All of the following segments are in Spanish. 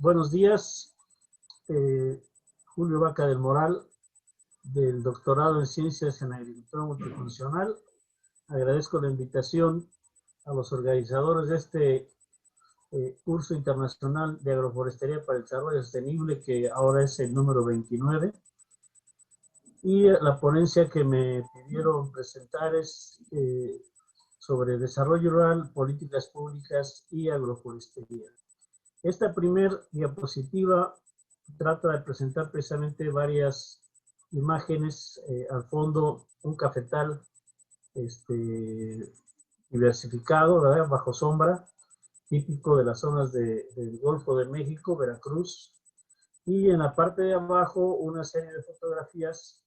Buenos días, Julio Vaca del Moral, del doctorado en Ciencias en Agricultura Multifuncional. Agradezco la invitación a los organizadores de este curso internacional de agroforestería para el desarrollo sostenible, que ahora es el número 29. Y la ponencia que me pidieron presentar es sobre desarrollo rural, políticas públicas y agroforestería. Esta primer diapositiva trata de presentar precisamente varias imágenes. Al fondo, un cafetal diversificado, ¿verdad? Bajo sombra, típico de las zonas del Golfo de México, Veracruz. Y en la parte de abajo, una serie de fotografías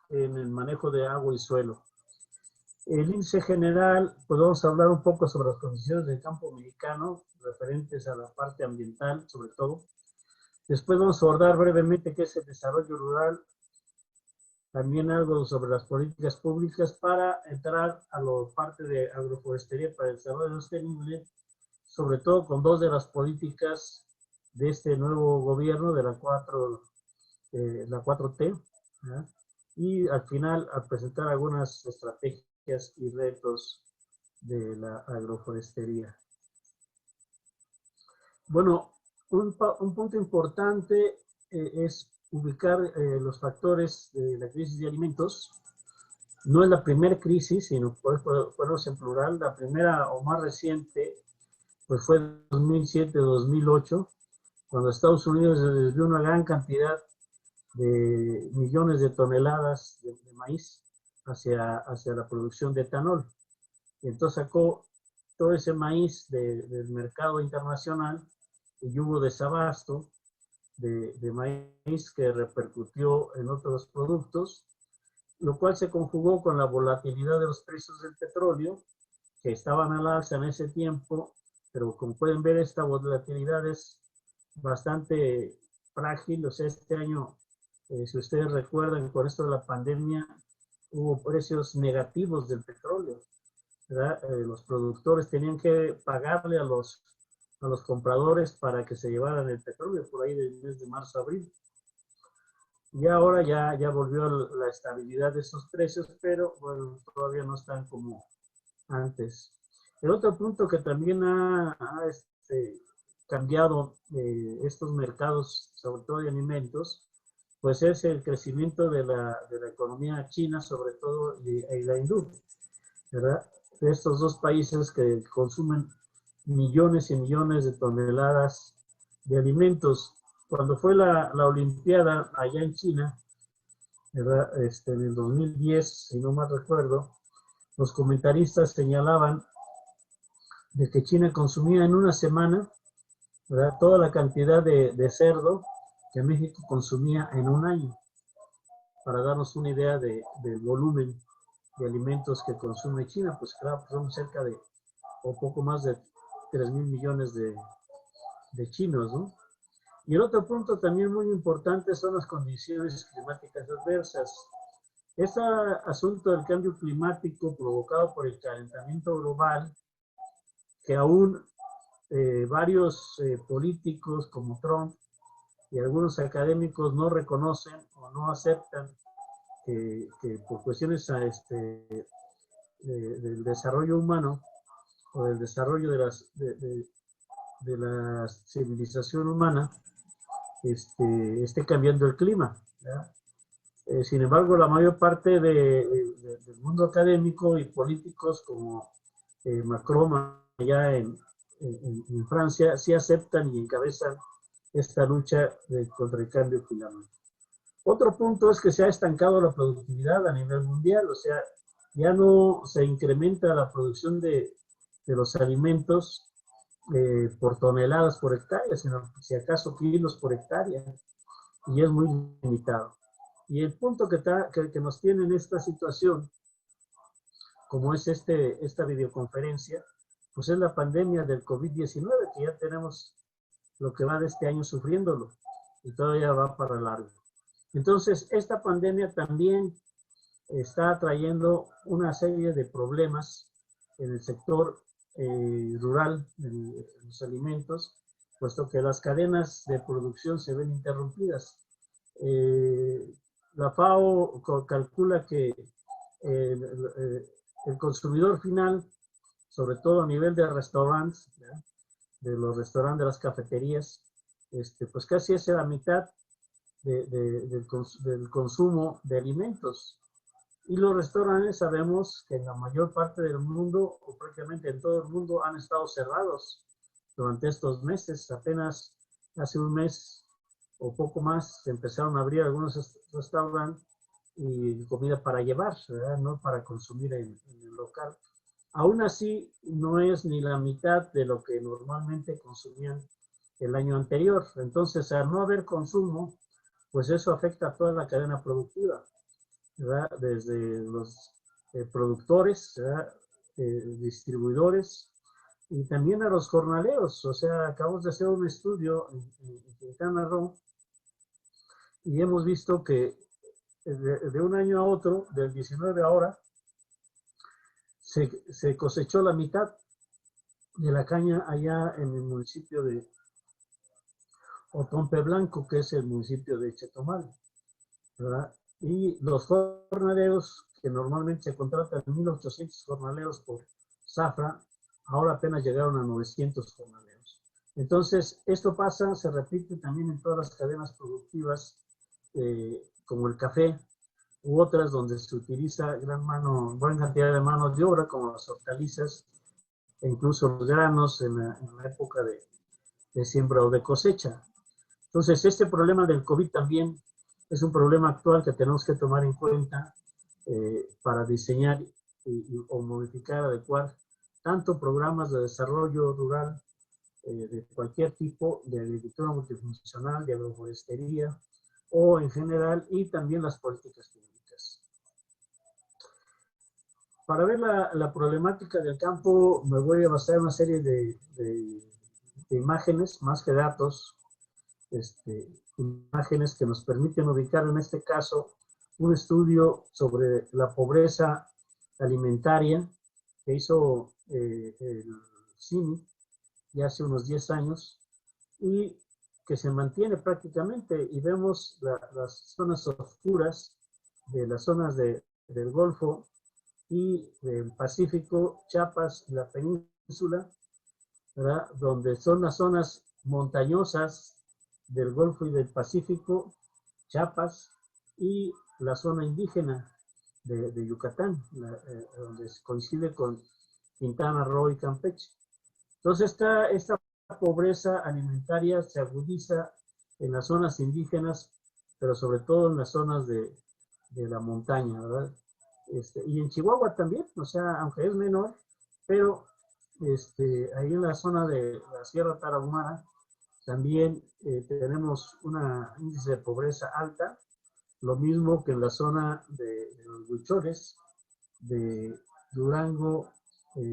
en el manejo de agua y suelo. El índice general, pues vamos a hablar un poco sobre las condiciones del campo mexicano, referentes a la parte ambiental, sobre todo. Después vamos a abordar brevemente qué es el desarrollo rural, también algo sobre las políticas públicas, para entrar a la parte de agroforestería para el desarrollo sostenible, sobre todo con dos de las políticas de este nuevo gobierno, de la 4T, ¿verdad? Y al final, a presentar algunas estrategias y retos de la agroforestería. Bueno, un punto importante es ubicar los factores de la crisis de alimentos. No es la primera crisis, sino ponerlos en plural. La primera o más reciente pues fue en 2007-2008, cuando Estados Unidos desvió una gran cantidad de millones de toneladas de maíz hacia la producción de etanol. Y entonces sacó todo ese maíz del mercado internacional y hubo desabasto de maíz que repercutió en otros productos, lo cual se conjugó con la volatilidad de los precios del petróleo, que estaban al alza en ese tiempo, pero como pueden ver, esta volatilidad es bastante frágil. O sea, este año, si ustedes recuerdan, con esto de la pandemia, hubo precios negativos del petróleo, ¿verdad? Los productores tenían que pagarle a los compradores para que se llevaran el petróleo por ahí del mes de marzo a abril. Y ahora ya volvió la estabilidad de esos precios, pero bueno, todavía no están como antes. El otro punto que también ha cambiado estos mercados, sobre todo de alimentos, pues es el crecimiento de la economía china, sobre todo, y la industria, ¿verdad? De estos dos países que consumen millones y millones de toneladas de alimentos. Cuando fue la Olimpiada allá en China, ¿verdad? En el 2010, si no mal recuerdo, los comentaristas señalaban de que China consumía en una semana, ¿verdad?, toda la cantidad de cerdo que México consumía en un año, para darnos una idea del volumen de alimentos que consume China. Pues claro, son cerca de, o poco más de 3,000 millones de chinos, ¿no? Y el otro punto también muy importante son las condiciones climáticas adversas. Este asunto del cambio climático provocado por el calentamiento global, que aún varios políticos como Trump y algunos académicos no reconocen o no aceptan que por cuestiones del desarrollo humano o del desarrollo de la civilización humana, esté cambiando el clima, ¿verdad? Sin embargo, la mayor parte del mundo académico y políticos como Macron allá en Francia sí aceptan y encabezan esta lucha contra el cambio climático. Otro punto es que se ha estancado la productividad a nivel mundial. O sea, ya no se incrementa la producción de los alimentos por toneladas por hectárea, sino si acaso kilos por hectárea, y es muy limitado. Y el punto que nos tiene en esta situación, como es esta videoconferencia, pues es la pandemia del COVID-19, que ya tenemos lo que va de este año sufriéndolo, y todavía va para largo. Entonces, esta pandemia también está trayendo una serie de problemas en el sector rural de los alimentos, puesto que las cadenas de producción se ven interrumpidas. La FAO calcula que el consumidor final, sobre todo a nivel de restaurantes, ¿ya?, de los restaurantes, de las cafeterías, pues casi es la mitad del consumo de alimentos. Y los restaurantes sabemos que en la mayor parte del mundo, o prácticamente en todo el mundo, han estado cerrados durante estos meses. Apenas hace un mes o poco más se empezaron a abrir algunos restaurantes y comida para llevar, ¿verdad?, no para consumir en el local. Aún así, no es ni la mitad de lo que normalmente consumían el año anterior. Entonces, al no haber consumo, pues eso afecta a toda la cadena productiva, ¿verdad?, desde los productores, ¿verdad?, distribuidores, y también a los jornaleros. O sea, acabamos de hacer un estudio en Quintana Roo y hemos visto que de un año a otro, del 19 ahora, se cosechó la mitad de la caña allá en el municipio de Otompe Blanco, que es el municipio de Chetumal, ¿verdad? Y los jornaleros, que normalmente se contratan 1,800 jornaleros por zafra, ahora apenas llegaron a 900 jornaleros. Entonces, esto pasa, se repite también en todas las cadenas productivas, como el café, u otras donde se utiliza gran cantidad de manos de obra, como las hortalizas, e incluso los granos en la época de siembra o de cosecha. Entonces, este problema del COVID también es un problema actual que tenemos que tomar en cuenta para diseñar o modificar, adecuar tanto programas de desarrollo rural de cualquier tipo, de agricultura multifuncional, de agroforestería o en general, y también las políticas públicas. Para ver la problemática del campo, me voy a basar en una serie de imágenes, más que datos, imágenes que nos permiten ubicar, en este caso, un estudio sobre la pobreza alimentaria que hizo el CINI ya hace unos 10 años y que se mantiene prácticamente, y vemos las zonas oscuras de las zonas del Golfo y del Pacífico, Chiapas y la península, ¿verdad?, donde son las zonas montañosas del Golfo y del Pacífico, Chiapas, y la zona indígena de Yucatán, donde coincide con Quintana Roo y Campeche. Entonces, esta pobreza alimentaria se agudiza en las zonas indígenas, pero sobre todo en las zonas de la montaña, ¿verdad? Y en Chihuahua también, o sea, aunque es menor, pero ahí en la zona de la Sierra Tarahumara también tenemos un índice de pobreza alta, lo mismo que en la zona de los Huicholes, de Durango,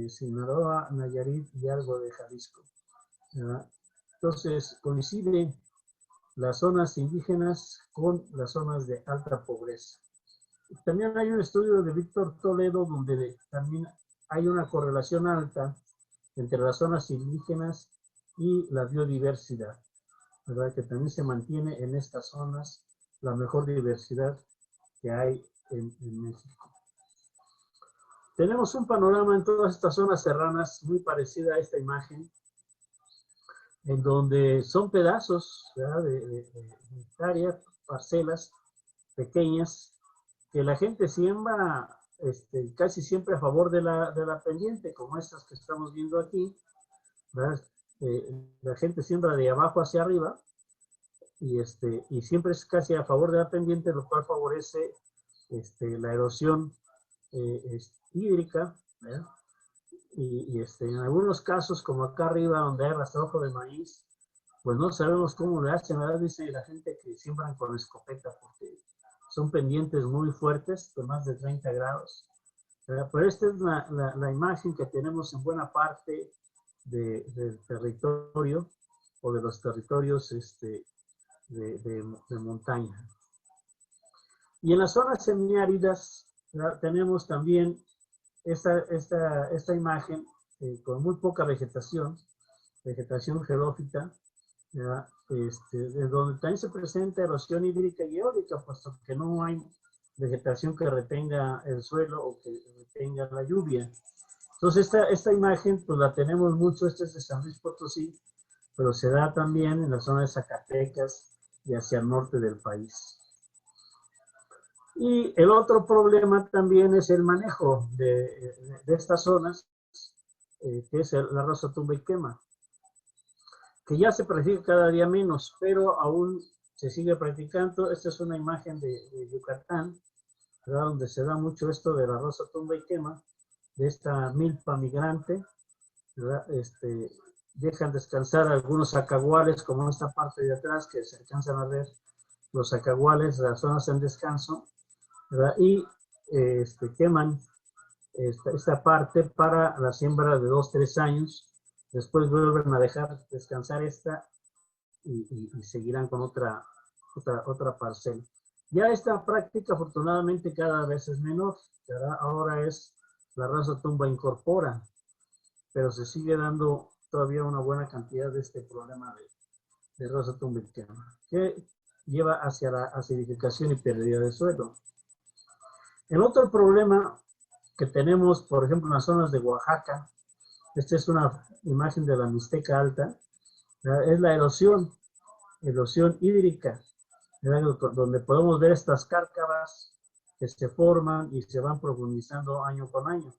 Sinaloa, Nayarit y algo de Jalisco, ¿verdad? Entonces coinciden las zonas indígenas con las zonas de alta pobreza. También hay un estudio de Víctor Toledo donde también hay una correlación alta entre las zonas indígenas y la biodiversidad, ¿verdad?, que también se mantiene en estas zonas la mejor diversidad que hay en México. Tenemos un panorama en todas estas zonas serranas muy parecida a esta imagen, en donde son pedazos, ¿verdad?, de hectáreas, parcelas pequeñas, que la gente siembra casi siempre a favor de la pendiente, como estas que estamos viendo aquí, ¿verdad? La gente siembra de abajo hacia arriba y siempre es casi a favor de la pendiente, lo cual favorece la erosión hídrica, ¿verdad? Y en algunos casos, como acá arriba, donde hay rastrojo de maíz, pues no sabemos cómo le hacen, ¿verdad? Dice la gente que siembran con escopeta, porque son pendientes muy fuertes, de más de 30 grados. Pero esta es la imagen que tenemos en buena parte del territorio, o de los territorios de montaña. Y en las zonas semiáridas tenemos también esta imagen con muy poca vegetación xerófita, ¿ya? De donde también se presenta erosión hídrica y eólica, puesto que no hay vegetación que retenga el suelo o que retenga la lluvia. Entonces, esta imagen, pues la tenemos mucho, esta es de San Luis Potosí, pero se da también en la zona de Zacatecas y hacia el norte del país. Y el otro problema también es el manejo de estas zonas, que es la raza tumba y quema, que ya se practica cada día menos, pero aún se sigue practicando. Esta es una imagen de Yucatán, ¿verdad? Donde se da mucho esto de la raza tumba y quema, de esta milpa migrante, ¿verdad? Dejan descansar algunos acaguales, como en esta parte de atrás, que se alcanzan a ver los acaguales, las zonas en descanso, ¿verdad? Y queman esta parte para la siembra de 2-3 años. Después vuelven a dejar descansar esta y seguirán con otra parcela. Ya esta práctica afortunadamente cada vez es menor, ¿verdad? Ahora es la raza tumba incorpora, pero se sigue dando todavía una buena cantidad de este problema de raza tumba y quema, que lleva hacia la acidificación y pérdida de suelo. El otro problema que tenemos, por ejemplo, en las zonas de Oaxaca, esta es una imagen de la Mixteca Alta, ¿verdad? Es la erosión hídrica, ¿verdad? Donde podemos ver estas cárcavas que se forman y se van profundizando año con año.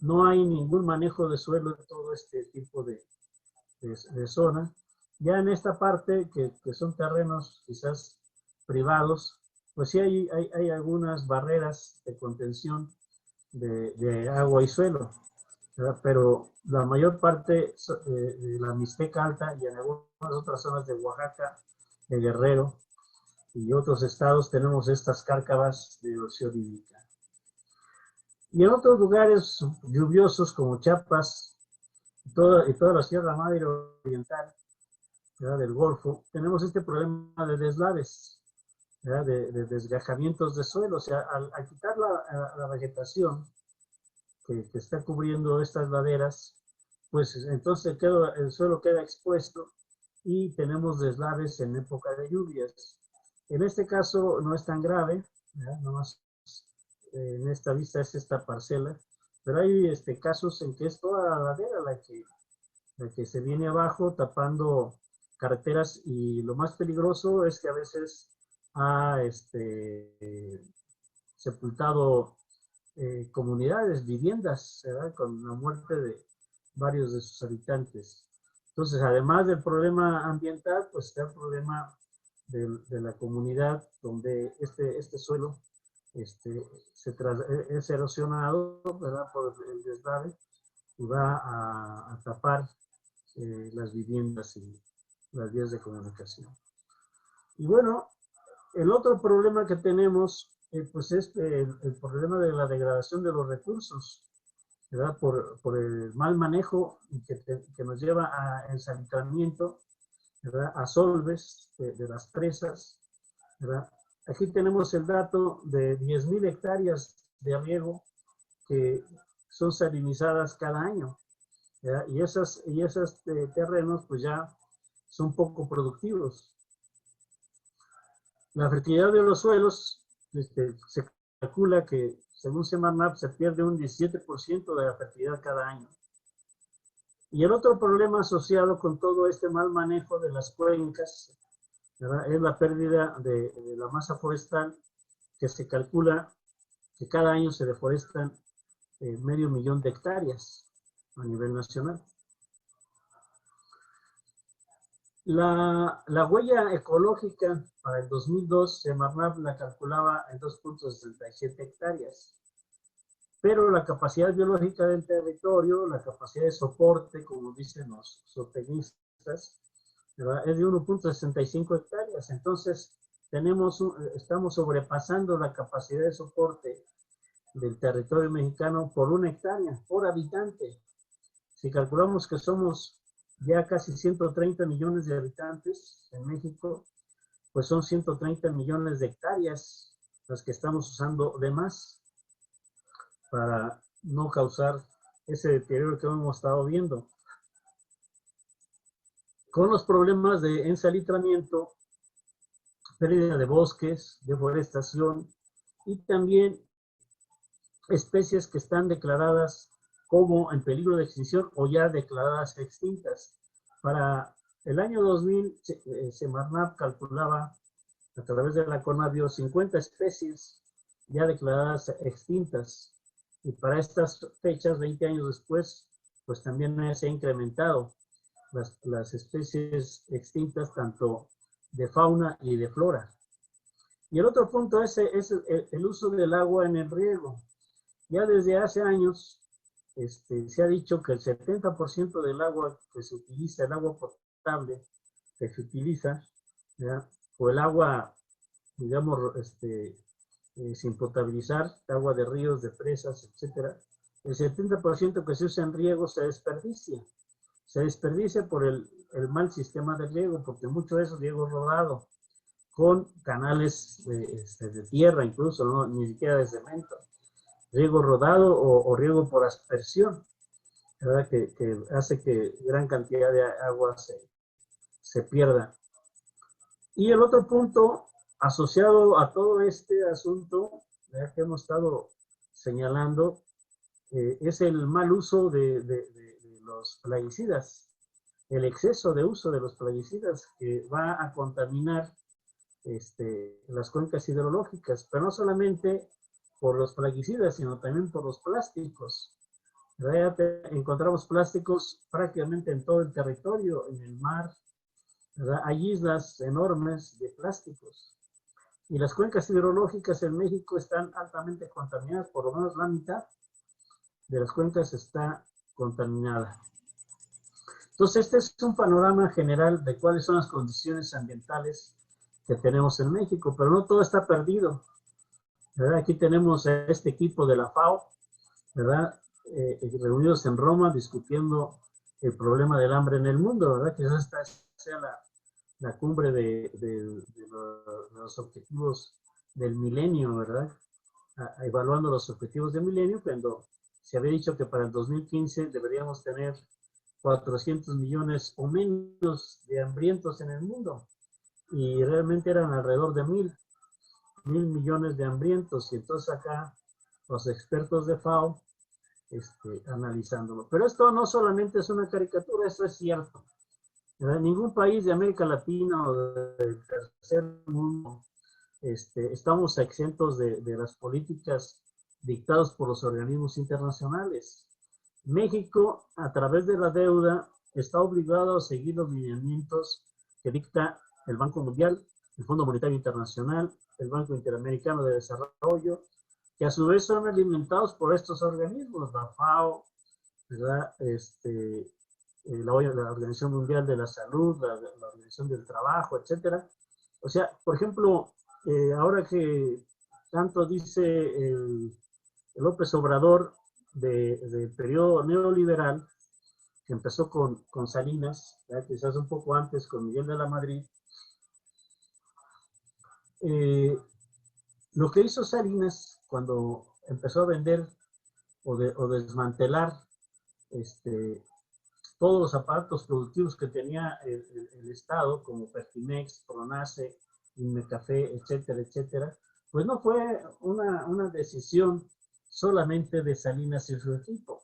No hay ningún manejo de suelo en todo este tipo de zona. Ya en esta parte, que son terrenos quizás privados, pues sí hay algunas barreras de contención de agua y suelo, ¿verdad? Pero la mayor parte de la Mixteca Alta y en algunas otras zonas de Oaxaca, de Guerrero y otros estados tenemos estas cárcavas de erosión hídrica. Y en otros lugares lluviosos como Chiapas y toda la Sierra Madre Oriental, ¿verdad? Del Golfo, tenemos este problema de deslaves, ¿verdad? De desgajamientos de suelo. O sea, al quitar la vegetación que está cubriendo estas laderas, pues entonces el suelo queda expuesto y tenemos deslaves en época de lluvias. En este caso no es tan grave, ¿verdad? Nomás en esta vista es esta parcela, pero hay casos en que es toda la ladera la que se viene abajo tapando carreteras, y lo más peligroso es que a veces ha sepultado comunidades, viviendas, ¿verdad? Con la muerte de varios de sus habitantes. Entonces, además del problema ambiental, pues está el problema de la comunidad, donde este suelo es erosionado, ¿verdad? Por el deslave, y va a tapar las viviendas y las vías de comunicación. Y bueno, el otro problema que tenemos, pues es el problema de la degradación de los recursos, ¿verdad? Por el mal manejo que nos lleva a ensalinamiento, ¿verdad? A solves de las presas, ¿verdad? Aquí tenemos el dato de 10,000 hectáreas de riego que son salinizadas cada año, ¿verdad? Y esos terrenos pues ya son poco productivos. La fertilidad de los suelos, se calcula que, según Semarnat, se pierde un 17% de la fertilidad cada año. Y el otro problema asociado con todo este mal manejo de las cuencas, ¿verdad? Es la pérdida de la masa forestal, que se calcula que cada año se deforestan 500,000 de hectáreas a nivel nacional. La huella ecológica para el 2002, Semarnat la calculaba en 2,67 hectáreas, pero la capacidad biológica del territorio, la capacidad de soporte, como dicen los zootecnistas, ¿verdad? Es de 1,65 hectáreas. Entonces, estamos sobrepasando la capacidad de soporte del territorio mexicano por 1 hectárea, por habitante. Si calculamos que somos ya casi 130 millones de habitantes en México, pues son 130 millones de hectáreas las que estamos usando de más para no causar ese deterioro que hemos estado viendo. con los problemas de ensalitramiento, pérdida de bosques, deforestación y también especies que están declaradas como en peligro de extinción o ya declaradas extintas. Para el año 2000, Semarnat calculaba a través de la CONABIO 50 especies ya declaradas extintas. Y para estas fechas, 20 años después, pues también se ha incrementado las especies extintas, tanto de fauna y de flora. Y el otro punto es el uso del agua en el riego. Ya desde hace años se ha dicho que el 70% del agua que se utiliza, el agua potable que se utiliza, ¿ya? O el agua, digamos, sin potabilizar, agua de ríos, de presas, etcétera, el 70% que se usa en riego se desperdicia. Se desperdicia por el mal sistema de riego, porque mucho de eso es riego rodado, con canales de tierra incluso, ¿no? Ni siquiera de cemento. Riego rodado o riego por aspersión, ¿verdad? Que hace que gran cantidad de agua se pierda. Y el otro punto asociado a todo este asunto, ¿verdad?, que hemos estado señalando, es el mal uso de los plaguicidas, el exceso de uso de los plaguicidas que va a contaminar las cuencas hidrológicas, pero no solamente por los plaguicidas, sino también por los plásticos. Ya encontramos plásticos prácticamente en todo el territorio, en el mar, ¿verdad? Hay islas enormes de plásticos. Y las cuencas hidrológicas en México están altamente contaminadas, por lo menos la mitad de las cuencas está contaminada. Entonces, este es un panorama general de cuáles son las condiciones ambientales que tenemos en México, pero no todo está perdido, ¿verdad? Aquí tenemos a este equipo de la FAO, ¿verdad? Reunidos en Roma discutiendo el problema del hambre en el mundo, ¿verdad? Quizás esta sea la cumbre de los objetivos del milenio, ¿verdad? Evaluando los objetivos del milenio, cuando se había dicho que para el 2015 deberíamos tener 400 millones o menos de hambrientos en el mundo, y realmente eran alrededor de mil millones de hambrientos, y entonces acá los expertos de FAO analizándolo. Pero esto no solamente es una caricatura, esto es cierto. En ningún país de América Latina o del tercer mundo estamos exentos de las políticas dictadas por los organismos internacionales. México, a través de la deuda, está obligado a seguir los lineamientos que dicta el Banco Mundial, el Fondo Monetario Internacional, el Banco Interamericano de Desarrollo, que a su vez son alimentados por estos organismos, la FAO, ¿verdad? La Organización Mundial de la Salud, la Organización del Trabajo, etcétera. O sea, por ejemplo, ahora que tanto dice el López Obrador del periodo neoliberal, que empezó con Salinas, ¿verdad?, quizás un poco antes con Miguel de la Madrid, lo que hizo Salinas cuando empezó a vender o desmantelar todos los aparatos productivos que tenía el Estado, como Pertimex, Pronace, Inmecafé, etcétera, etcétera, pues no fue una decisión solamente de Salinas y su equipo,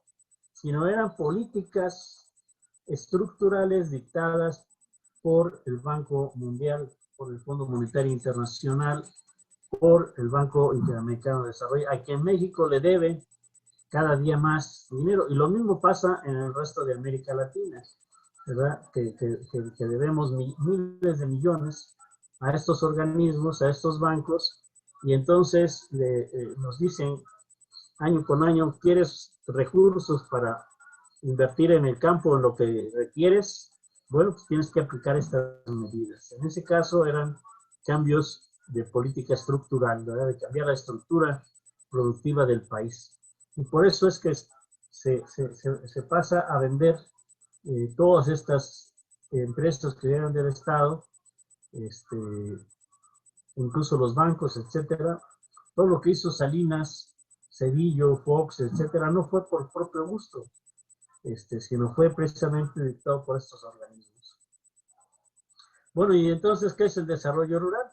sino eran políticas estructurales dictadas por el Banco Mundial, por el Fondo Monetario Internacional, por el Banco Interamericano de Desarrollo, a quien México le debe cada día más dinero. Y lo mismo pasa en el resto de América Latina, ¿verdad? Que debemos miles de millones a estos organismos, a estos bancos, y entonces nos dicen año con año, ¿quieres recursos para invertir en el campo en lo que requieres? Bueno, pues tienes que aplicar estas medidas. En ese caso eran cambios de política estructural, ¿verdad?, de cambiar la estructura productiva del país. Y por eso es que se pasa a vender todas estas empresas que eran del Estado, incluso los bancos, etcétera. Todo lo que hizo Salinas, Cedillo, Fox, etcétera, no fue por propio gusto, sino fue precisamente dictado por estos organismos. Bueno, y entonces, ¿qué es el desarrollo rural?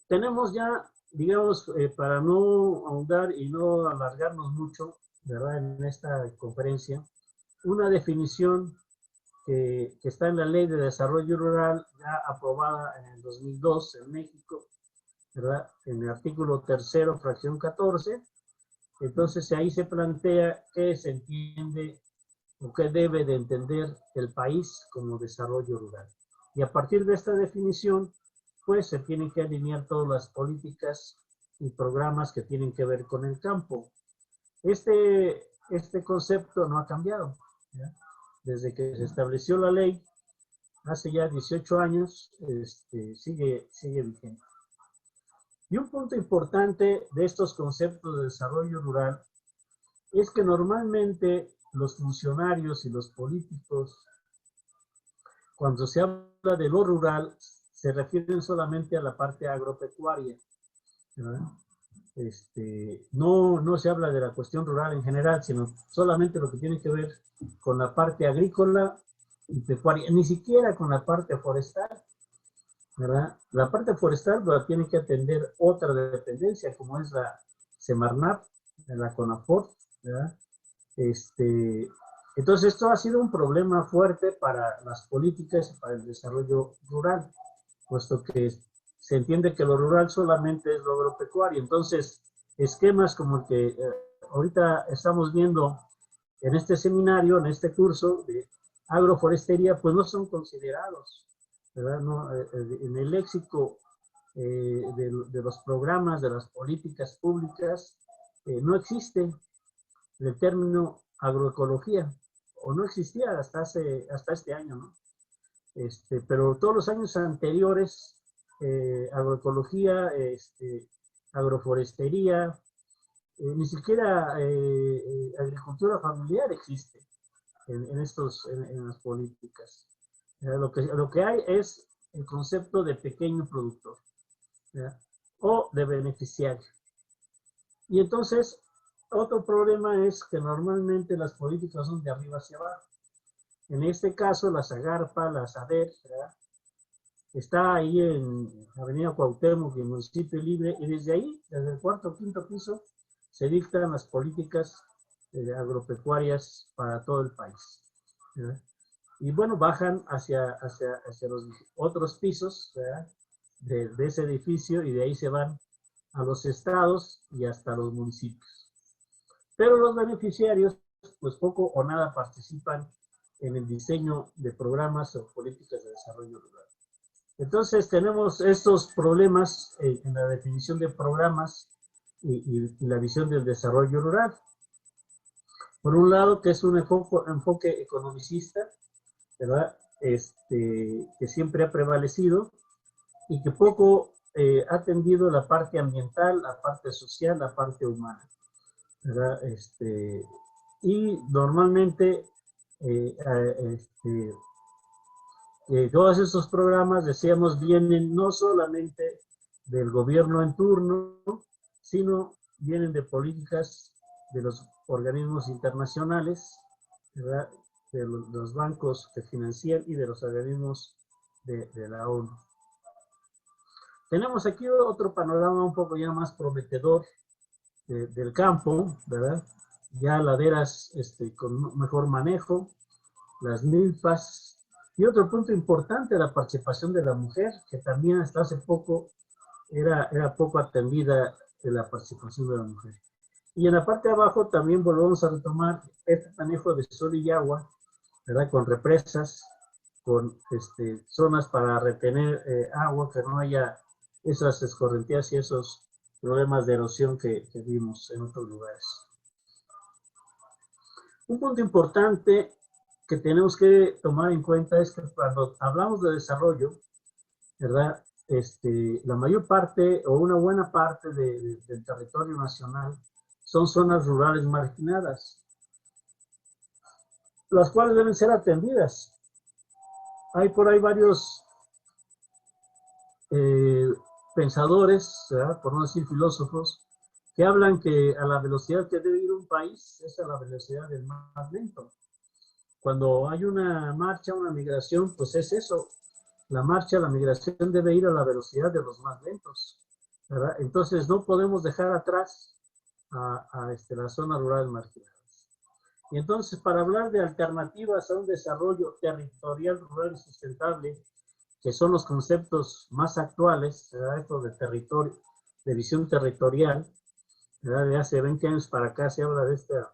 Tenemos ya, digamos, para no ahondar y no alargarnos mucho, ¿verdad? En esta conferencia, una definición que está en la Ley de Desarrollo Rural, ya aprobada en el 2002 en México, ¿verdad? En el artículo tercero, fracción 14. Entonces ahí se plantea qué se entiende o qué debe de entender el país como desarrollo rural. Y a partir de esta definición, pues se tienen que alinear todas las políticas y programas que tienen que ver con el campo. Este concepto no ha cambiado, ¿ya? Desde que se estableció la ley, hace ya 18 años, sigue vigente. Y un punto importante de estos conceptos de desarrollo rural es que normalmente los funcionarios y los políticos, cuando se habla de lo rural, se refieren solamente a la parte agropecuaria, ¿verdad? No se habla de la cuestión rural en general, sino solamente lo que tiene que ver con la parte agrícola y pecuaria, ni siquiera con la parte forestal, ¿verdad? La parte forestal la tiene que atender otra dependencia, como es la Semarnat, la CONAFOR, ¿verdad? Entonces, esto ha sido un problema fuerte para las políticas y para el desarrollo rural, puesto que se entiende que lo rural solamente es lo agropecuario. Entonces, esquemas como el que ahorita estamos viendo en este seminario, en este curso de agroforestería, pues no son considerados, ¿verdad? No, en el léxico de los programas, de las políticas públicas, no existe el término agroecología, o no existía hasta este año, ¿no? Pero todos los años anteriores, agroecología, agroforestería, ni siquiera agricultura familiar existe en las políticas. Lo que hay es el concepto de pequeño productor, ¿verdad? O de beneficiario. Y entonces, otro problema es que normalmente las políticas son de arriba hacia abajo. En este caso, la Zagarpa, la SADER, ¿verdad? Está ahí en Avenida Cuauhtémoc, en el municipio libre, y desde ahí, desde el cuarto o quinto piso, se dictan las políticas agropecuarias para todo el país, ¿verdad? Y bueno, bajan hacia los otros pisos, ¿verdad? De ese edificio, y de ahí se van a los estados y hasta los municipios. Pero los beneficiarios, pues poco o nada participan en el diseño de programas o políticas de desarrollo rural. Entonces tenemos estos problemas en la definición de programas y la visión del desarrollo rural. Por un lado, que es un enfoque economicista, ¿verdad? Que siempre ha prevalecido y que poco ha atendido la parte ambiental, la parte social, la parte humana, ¿verdad? Y normalmente todos estos programas, decíamos, vienen no solamente del gobierno en turno, sino vienen de políticas de los organismos internacionales, ¿verdad? De los bancos que financian y de los organismos de la ONU. Tenemos aquí otro panorama un poco ya más prometedor del campo, ¿verdad? Ya laderas con mejor manejo, las milpas, y otro punto importante, la participación de la mujer, que también hasta hace poco era poco atendida de la participación de la mujer. Y en la parte de abajo también volvemos a retomar este manejo de sol y agua, ¿verdad? Con represas, con zonas para retener agua, que no haya esas escorrentías y esos problemas de erosión que vimos en otros lugares. Un punto importante que tenemos que tomar en cuenta es que cuando hablamos de desarrollo, ¿verdad? La mayor parte o una buena parte del territorio nacional son zonas rurales marginadas, las cuales deben ser atendidas. Hay por ahí varios pensadores, ¿verdad? Por no decir filósofos, que hablan que a la velocidad que debe ir un país es a la velocidad del más lento. cuando hay una marcha, una migración, pues es eso. La marcha, la migración debe ir a la velocidad de los más lentos, ¿verdad? Entonces no podemos dejar atrás a las zonas rurales marginadas. Y entonces, para hablar de alternativas a un desarrollo territorial rural y sustentable, que son los conceptos más actuales, ¿verdad? Esto de territorio, de visión territorial, ¿verdad? De hace 20 años para acá se habla de esta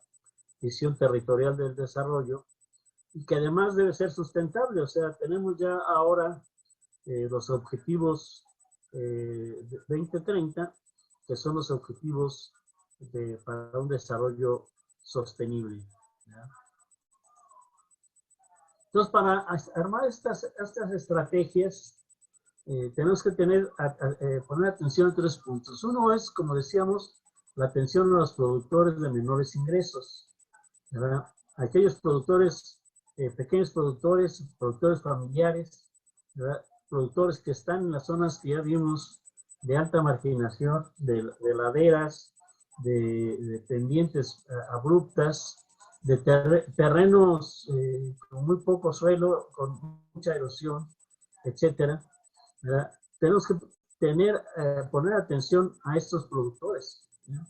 visión territorial del desarrollo, y que además debe ser sustentable. O sea, tenemos ya ahora los objetivos 2030, que son los objetivos para un desarrollo sostenible, ¿ya? Entonces, para armar estas estrategias, tenemos que poner atención a 3 puntos. Uno es, como decíamos, la atención a los productores de menores ingresos, ¿verdad? Aquellos productores, pequeños productores familiares, ¿verdad? Productores que están en las zonas que ya vimos de alta marginación, de laderas, de pendientes abruptas, de terrenos con muy poco suelo, con mucha erosión, etcétera, ¿verdad? Tenemos que poner atención a estos productores, ¿no?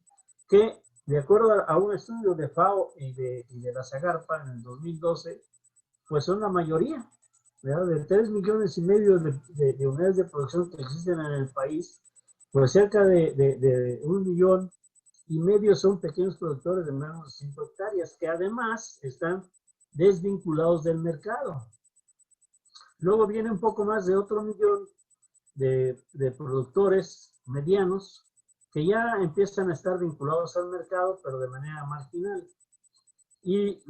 Que de acuerdo a un estudio de FAO y de la Zagarpa en el 2012, pues son la mayoría, ¿verdad? De 3,5 millones de unidades de producción que existen en el país, pues cerca de 1,5 millones son pequeños productores de menos de 5 hectáreas, que además están desvinculados del mercado. Luego viene un poco más de otro millón de productores medianos que ya empiezan a estar vinculados al mercado, pero de manera marginal. Y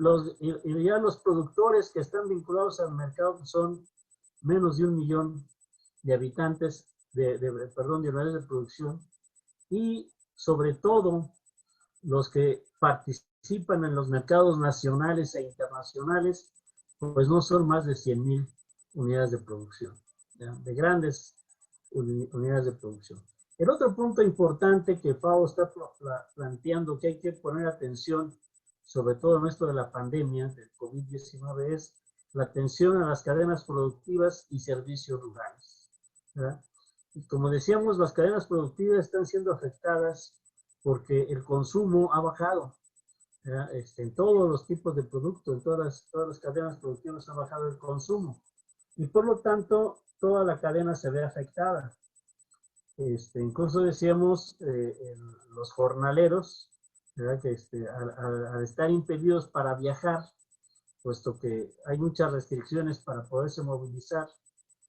ya los productores que están vinculados al mercado son menos de 1 millón de habitantes, de unidades de producción, y sobre todo los que participan en los mercados nacionales e internacionales, pues no son más de 100,000 unidades de producción, ¿ya? De grandes unidades de producción. El otro punto importante que FAO está planteando que hay que poner atención, sobre todo en esto de la pandemia del COVID-19, es la atención a las cadenas productivas y servicios rurales, ¿verdad? Y como decíamos, las cadenas productivas están siendo afectadas porque el consumo ha bajado, ¿verdad? En todos los tipos de productos, en todas las cadenas productivas ha bajado el consumo. Y por lo tanto, toda la cadena se ve afectada. Incluso decíamos, los jornaleros, ¿verdad? Que al estar impedidos para viajar, puesto que hay muchas restricciones para poderse movilizar,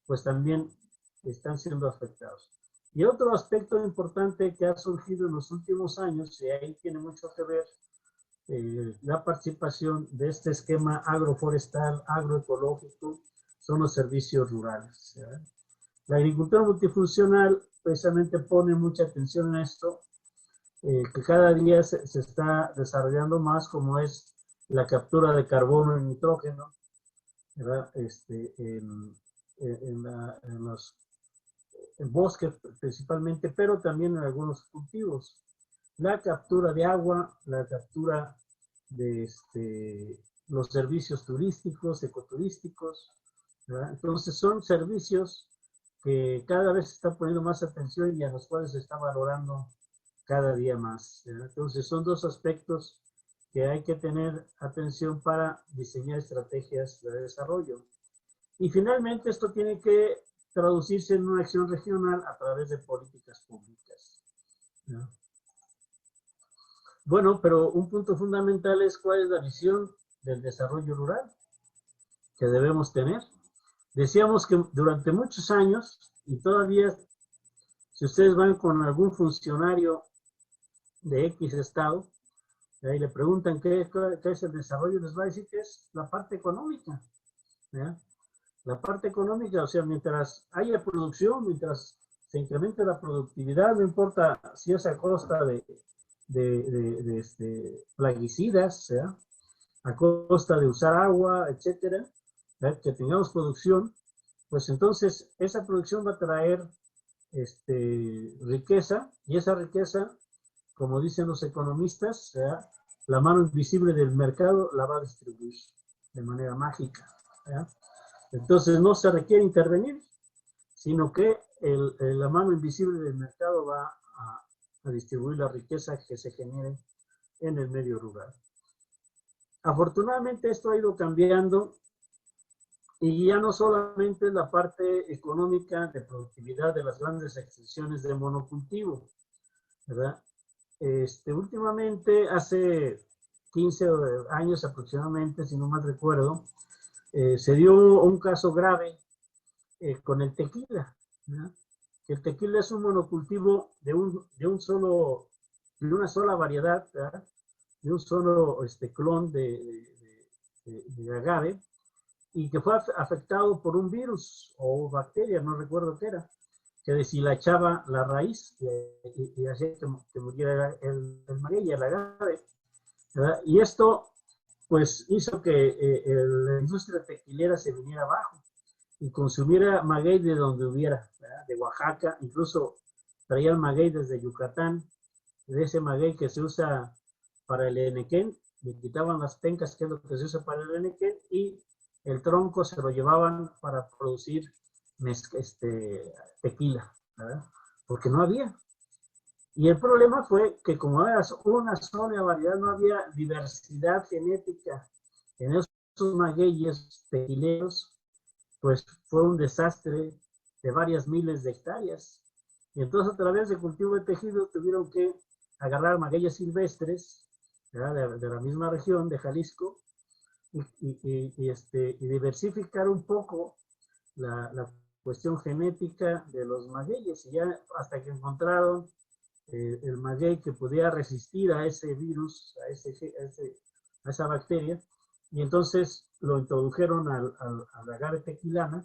pues también están siendo afectados. Y otro aspecto importante que ha surgido en los últimos años, y ahí tiene mucho que ver la participación de este esquema agroforestal, agroecológico, son los servicios rurales, ¿verdad? La agricultura multifuncional precisamente pone mucha atención en esto, que cada día se está desarrollando más, como es la captura de carbono y nitrógeno, ¿verdad? En los bosques principalmente, pero también en algunos cultivos. La captura de agua, la captura de los servicios turísticos, ecoturísticos, ¿verdad? Entonces son servicios que cada vez se está poniendo más atención y a los cuales se está valorando cada día más, ¿verdad? Entonces son 2 aspectos que hay que tener atención para diseñar estrategias de desarrollo. Y finalmente esto tiene que traducirse en una acción regional a través de políticas públicas, ¿no? Bueno, pero un punto fundamental es cuál es la visión del desarrollo rural que debemos tener. Decíamos que durante muchos años, y todavía, si ustedes van con algún funcionario de X estado, y le preguntan qué es el desarrollo, les va a decir que es la parte económica, ¿ya? La parte económica, o sea, mientras haya producción, mientras se incremente la productividad, no importa si es a costa de plaguicidas, ¿ya? A costa de usar agua, etcétera, ¿ya? Que tengamos producción, pues entonces esa producción va a traer riqueza, y esa riqueza, como dicen los economistas, ¿ya? La mano invisible del mercado la va a distribuir, de manera mágica, ¿verdad? Entonces no se requiere intervenir, sino que la mano invisible del mercado va a distribuir la riqueza que se genere en el medio rural. Afortunadamente esto ha ido cambiando y ya no solamente la parte económica de productividad de las grandes extensiones de monocultivo, ¿verdad? Últimamente, hace 15 años aproximadamente, si no mal recuerdo, se dio un caso grave con el tequila, ¿verdad? El tequila es un monocultivo de una sola variedad, ¿verdad? De un solo clon de agave, y que fue afectado por un virus o bacteria, no recuerdo qué era, que deshilachaba la raíz y hacía que muriera el maguey, el agave, ¿verdad? Y esto pues hizo que la industria tequilera se viniera abajo y consumiera maguey de donde hubiera, ¿verdad? De Oaxaca, incluso traía el maguey desde Yucatán, de ese maguey que se usa para el enequén, le quitaban las pencas, que es lo que se usa para el enequén, y el tronco se lo llevaban para producir tequila, ¿verdad? Porque no había. Y el problema fue que como era una sola variedad, no había diversidad genética en esos magueyes tequileros, pues fue un desastre de varias miles de hectáreas. Y entonces a través de cultivo de tejido tuvieron que agarrar magueyes silvestres, ¿verdad? De la misma región de Jalisco, y diversificar un poco la cuestión genética de los magueyes, y ya hasta que encontraron el maguey que podía resistir a ese virus, a esa bacteria, y entonces lo introdujeron al agave tequilana,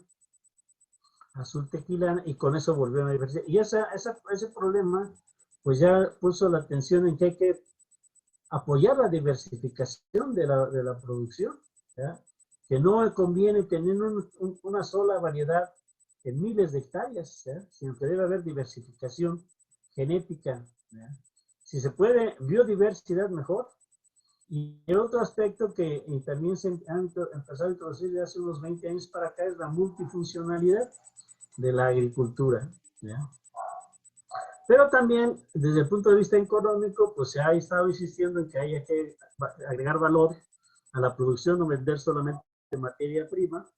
azul tequilana, y con eso volvieron a diversificar. Y ese problema pues ya puso la atención en que hay que apoyar la diversificación de la producción, ¿ya? Que no conviene tener una sola variedad en miles de hectáreas, ¿ya? Sino que debe haber diversificación genética, ¿ya? Si se puede, biodiversidad mejor. Y el otro aspecto que también se han empezado a introducir de hace unos 20 años para acá es la multifuncionalidad de la agricultura, ¿ya? Pero también, desde el punto de vista económico, pues se ha estado insistiendo en que haya que agregar valor a la producción, no vender solamente materia prima,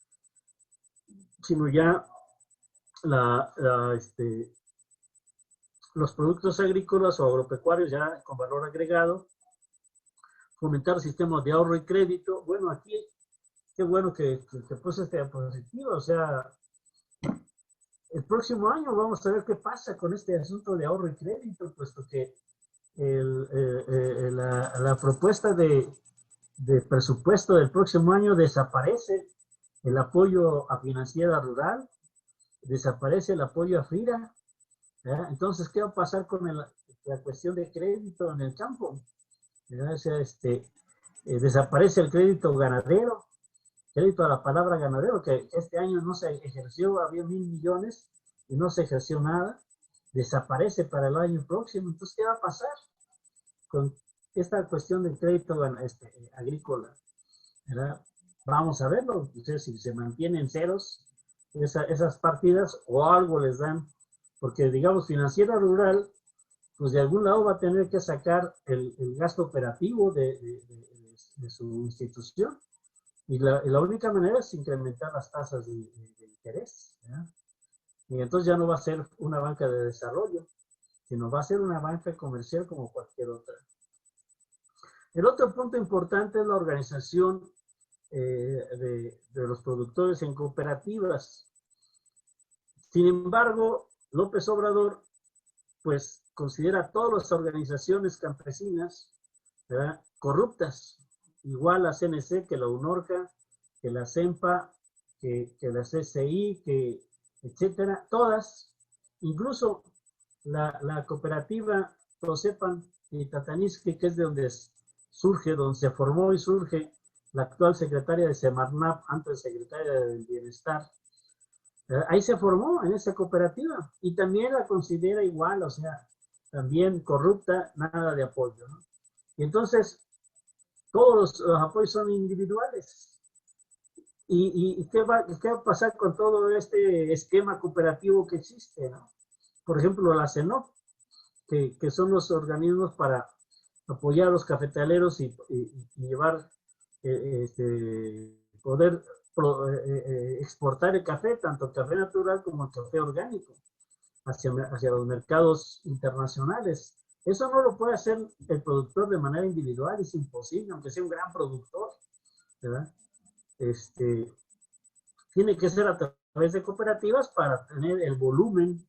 sino ya los productos agrícolas o agropecuarios ya con valor agregado, fomentar sistemas de ahorro y crédito. Bueno, aquí, qué bueno que puse esta diapositiva, o sea, el próximo año vamos a ver qué pasa con este asunto de ahorro y crédito, puesto que la propuesta de presupuesto del próximo año desaparece el apoyo a financiera rural, desaparece el apoyo a FIRA, ¿verdad? Entonces, ¿qué va a pasar con la cuestión de crédito en el campo? O sea, desaparece el crédito ganadero, crédito a la palabra ganadero, que este año no se ejerció, había 1,000 millones y no se ejerció nada, desaparece para el año próximo. Entonces, ¿qué va a pasar con esta cuestión del crédito agrícola? ¿Verdad? Vamos a verlo, entonces, si se mantienen ceros esas partidas o algo les dan, porque digamos financiera rural, pues de algún lado va a tener que sacar el gasto operativo de su institución, y la única manera es incrementar las tasas de interés, ¿verdad? Y entonces ya no va a ser una banca de desarrollo, sino va a ser una banca comercial como cualquier otra. El otro punto importante es la organización de los productores en cooperativas. Sin embargo, López Obrador pues considera a todas las organizaciones campesinas, ¿verdad?, corruptas, igual la CNC, que la UNORCA, que la CEMPA, que la CCI, que etcétera, todas, incluso la cooperativa Procepan y Tatanisque, que es de donde surge, donde se formó y surge la actual secretaria de Semarnat, antes secretaria del Bienestar, ahí se formó en esa cooperativa y también la considera igual, o sea, también corrupta, nada de apoyo, ¿no? Y entonces, todos los apoyos son individuales. ¿Y qué va a pasar con todo este esquema cooperativo que existe, ¿no? Por ejemplo, la CENOC, que son los organismos para apoyar a los cafetaleros y llevar, poder exportar el café, tanto el café natural como el café orgánico, hacia los mercados internacionales. Eso no lo puede hacer el productor de manera individual, es imposible, aunque sea un gran productor, ¿verdad? Tiene que ser a través de cooperativas para tener el volumen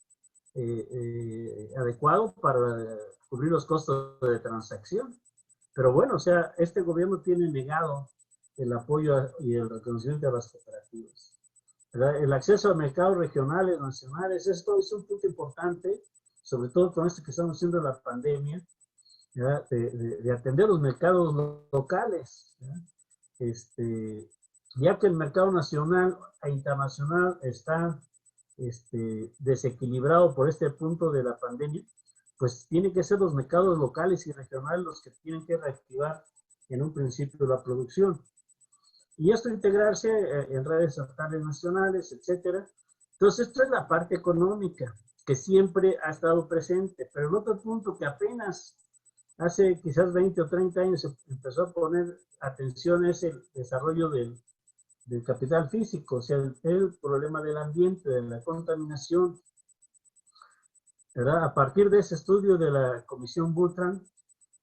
adecuado para cubrir los costos de transacción. Pero bueno, o sea, este gobierno tiene negado el apoyo y el reconocimiento a las cooperativas. ¿Verdad? El acceso a mercados regionales, nacionales, esto es un punto importante, sobre todo con esto que estamos haciendo la pandemia, de atender los mercados locales, ya que el mercado nacional e internacional está desequilibrado por este punto de la pandemia, pues tienen que ser los mercados locales y regionales los que tienen que reactivar en un principio la producción. Y esto integrarse en redes estatales nacionales, etcétera. Entonces, esto es la parte económica, que siempre ha estado presente, pero el otro punto que apenas hace quizás 20 o 30 años se empezó a poner atención es el desarrollo del capital físico, o sea, el problema del ambiente, de la contaminación, ¿verdad? A partir de ese estudio de la Comisión Butrán,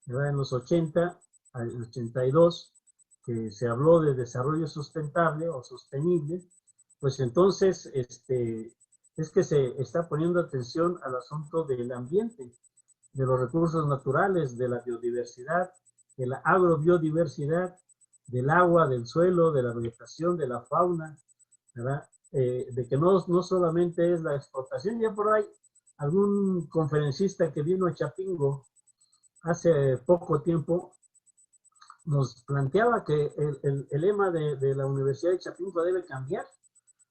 ¿verdad? En los 80, al 82, que se habló de desarrollo sustentable o sostenible, pues entonces es que se está poniendo atención al asunto del ambiente, de los recursos naturales, de la biodiversidad, de la agrobiodiversidad, del agua, del suelo, de la vegetación, de la fauna, ¿verdad? De que no solamente es la explotación. Ya por ahí algún conferencista que vino a Chapingo hace poco tiempo nos planteaba que el lema de la Universidad de Chapingo debe cambiar.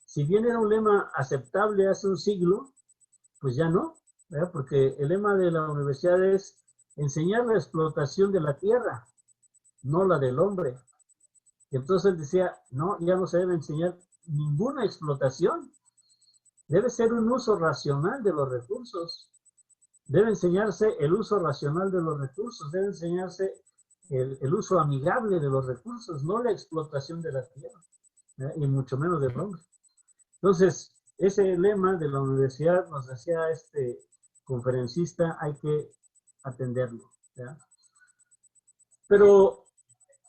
Si bien era un lema aceptable hace un siglo, pues ya no, ¿verdad? Porque el lema de la universidad es enseñar la explotación de la tierra, no la del hombre. Y entonces él decía, no, ya no se debe enseñar ninguna explotación, debe ser un uso racional de los recursos, debe enseñarse el uso racional de los recursos, debe enseñarse el uso amigable de los recursos, no la explotación de la tierra, y mucho menos del hombre. Entonces, ese lema de la universidad, nos decía este conferencista, hay que atenderlo, ¿ya? Pero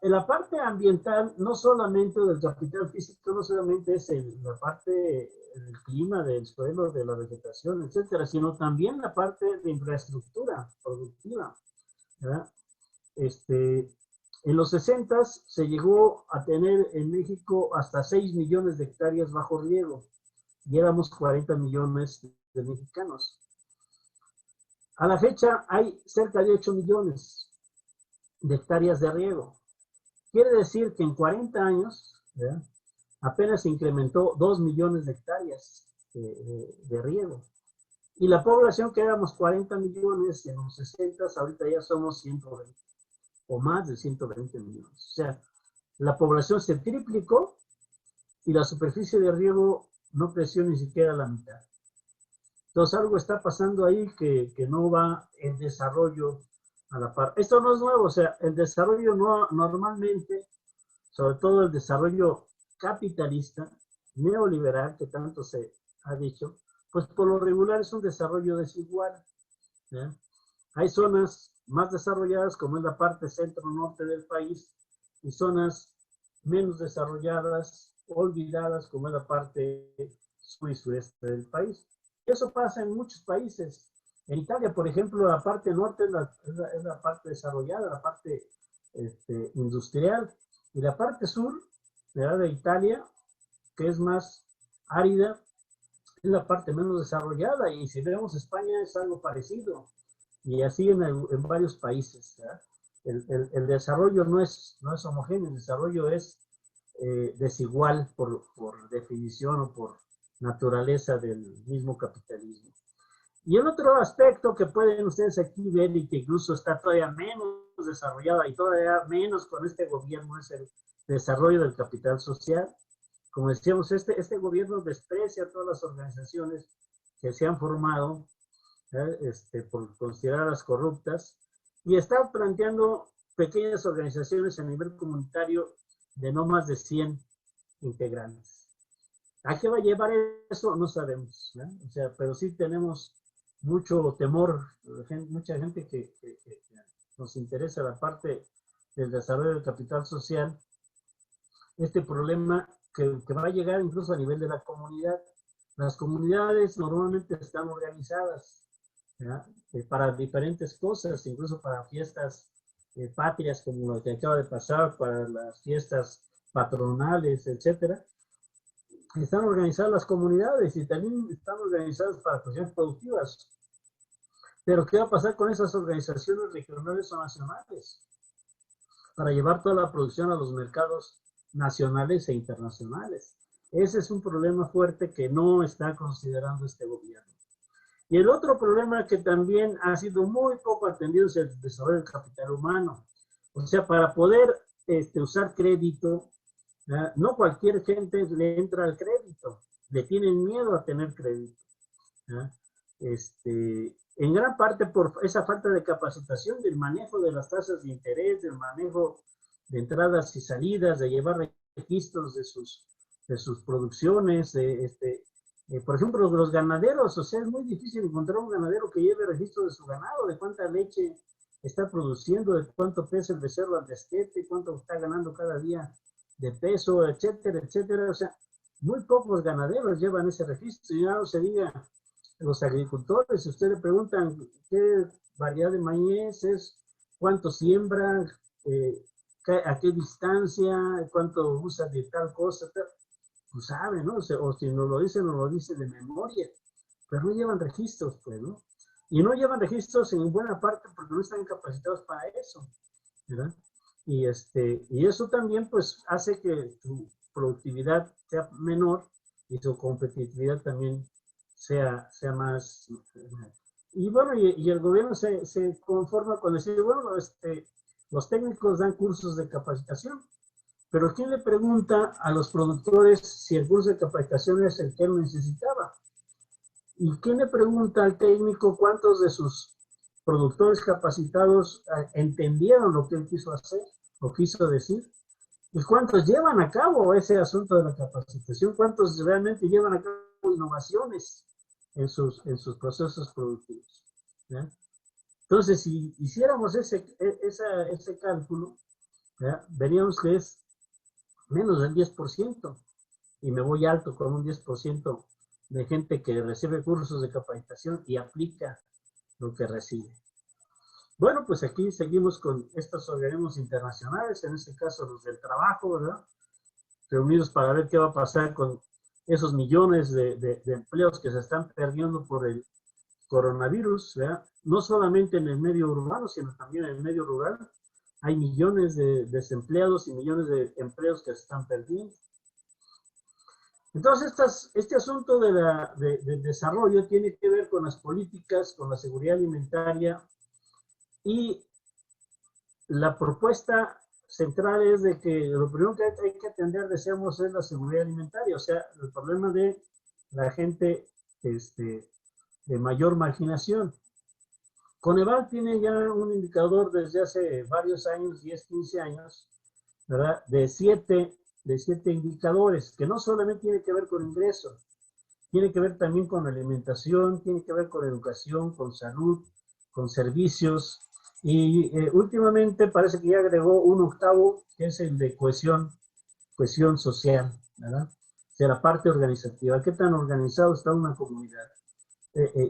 en la parte ambiental, no solamente del capital físico, no solamente es la parte del clima, del suelo, de la vegetación, etcétera, sino también la parte de infraestructura productiva, ¿verdad? En los 60 se llegó a tener en México hasta 6 millones de hectáreas bajo riego y éramos 40 millones de mexicanos. A la fecha hay cerca de 8 millones de hectáreas de riego. Quiere decir que en 40 años, ¿verdad?, apenas se incrementó 2 millones de hectáreas de riego. Y la población que éramos 40 millones en los 60, ahorita ya somos 120 o más de 120 millones. O sea, la población se triplicó y la superficie de riego no creció ni siquiera a la mitad. Entonces algo está pasando ahí que no va el desarrollo a la par. Esto no es nuevo, o sea, el desarrollo no, normalmente, sobre todo el desarrollo capitalista, neoliberal, que tanto se ha dicho, pues por lo regular es un desarrollo desigual, ¿eh? Hay zonas más desarrolladas, como es la parte centro-norte del país, y zonas menos desarrolladas, olvidadas, como es la parte sur y sureste del país. Eso pasa en muchos países. En Italia, por ejemplo, la parte norte es la parte desarrollada, la parte industrial, y la parte sur, ¿verdad?, de Italia, que es más árida, es la parte menos desarrollada. Y si vemos España es algo parecido. Y así en varios países, ¿verdad? El desarrollo no es homogéneo, el desarrollo es desigual por definición o por naturaleza del mismo capitalismo. Y el otro aspecto que pueden ustedes aquí ver y que incluso está todavía menos desarrollado y todavía menos con este gobierno es el desarrollo del capital social. como decíamos, este gobierno desprecia a todas las organizaciones que se han formado por considerarlas corruptas y está planteando pequeñas organizaciones a nivel comunitario de no más de 100 integrantes. ¿A qué va a llevar eso? No sabemos, ¿no? O sea, pero sí tenemos mucho temor, mucha gente que nos interesa la parte del desarrollo del capital social, este problema que va a llegar incluso a nivel de la comunidad. Las comunidades normalmente están organizadas para diferentes cosas, incluso para fiestas patrias como lo que acaba de pasar, para las fiestas patronales, etcétera. Están organizadas las comunidades y también están organizadas para cuestiones productivas. Pero ¿qué va a pasar con esas organizaciones regionales o nacionales? Para llevar toda la producción a los mercados nacionales e internacionales. Ese es un problema fuerte que no está considerando este gobierno. Y el otro problema que también ha sido muy poco atendido es el desarrollo del capital humano. O sea, para poder usar crédito, no cualquier gente le entra al crédito, le tienen miedo a tener crédito. En gran parte por esa falta de capacitación del manejo de las tasas de interés, del manejo de entradas y salidas, de llevar registros de sus producciones, por ejemplo, los ganaderos, o sea, es muy difícil encontrar un ganadero que lleve registro de su ganado, de cuánta leche está produciendo, de cuánto pesa el becerro al destete, cuánto está ganando cada día de peso, etcétera, etcétera. O sea, muy pocos ganaderos llevan ese registro, y ya no se diga los agricultores. Si ustedes le preguntan qué variedad de maíz es, cuánto siembran, a qué distancia, cuánto usa de tal cosa, pues saben, ¿no? O si nos lo dicen de memoria, pero no llevan registros, pues, ¿no? Y no llevan registros en buena parte porque no están capacitados para eso, ¿verdad? Y eso también, pues, hace que su productividad sea menor y su competitividad también sea más. Y bueno, y el gobierno se conforma con decir, bueno, los técnicos dan cursos de capacitación, pero ¿quién le pregunta a los productores si el curso de capacitación es el que él necesitaba? ¿Y quién le pregunta al técnico cuántos de sus productores capacitados entendieron lo que él quiso hacer o quiso decir? ¿Y cuántos llevan a cabo ese asunto de la capacitación? ¿Cuántos realmente llevan a cabo innovaciones en sus procesos productivos? ¿Ya? Entonces, si hiciéramos ese cálculo, ¿ya? Veríamos que es menos del 10%, y me voy alto con un 10% de gente que recibe cursos de capacitación y aplica lo que recibe. Bueno, pues aquí seguimos con estos organismos internacionales, en este caso los del trabajo, ¿verdad? Reunidos para ver qué va a pasar con esos millones de empleos que se están perdiendo por el coronavirus, ¿verdad? No solamente en el medio urbano, sino también en el medio rural. Hay millones de desempleados y millones de empleos que se están perdiendo. Entonces, este asunto del desarrollo tiene que ver con las políticas, con la seguridad alimentaria, y la propuesta central es de que lo primero que hay que atender, decíamos, es la seguridad alimentaria, o sea, el problema de la gente de mayor marginación. Coneval tiene ya un indicador desde hace varios años, 10, 15 años, ¿verdad? De siete indicadores, que no solamente tiene que ver con ingresos, tiene que ver también con alimentación, tiene que ver con educación, con salud, con servicios, y últimamente parece que ya agregó un octavo, que es el de cohesión social, ¿verdad? De la parte organizativa, qué tan organizado está una comunidad.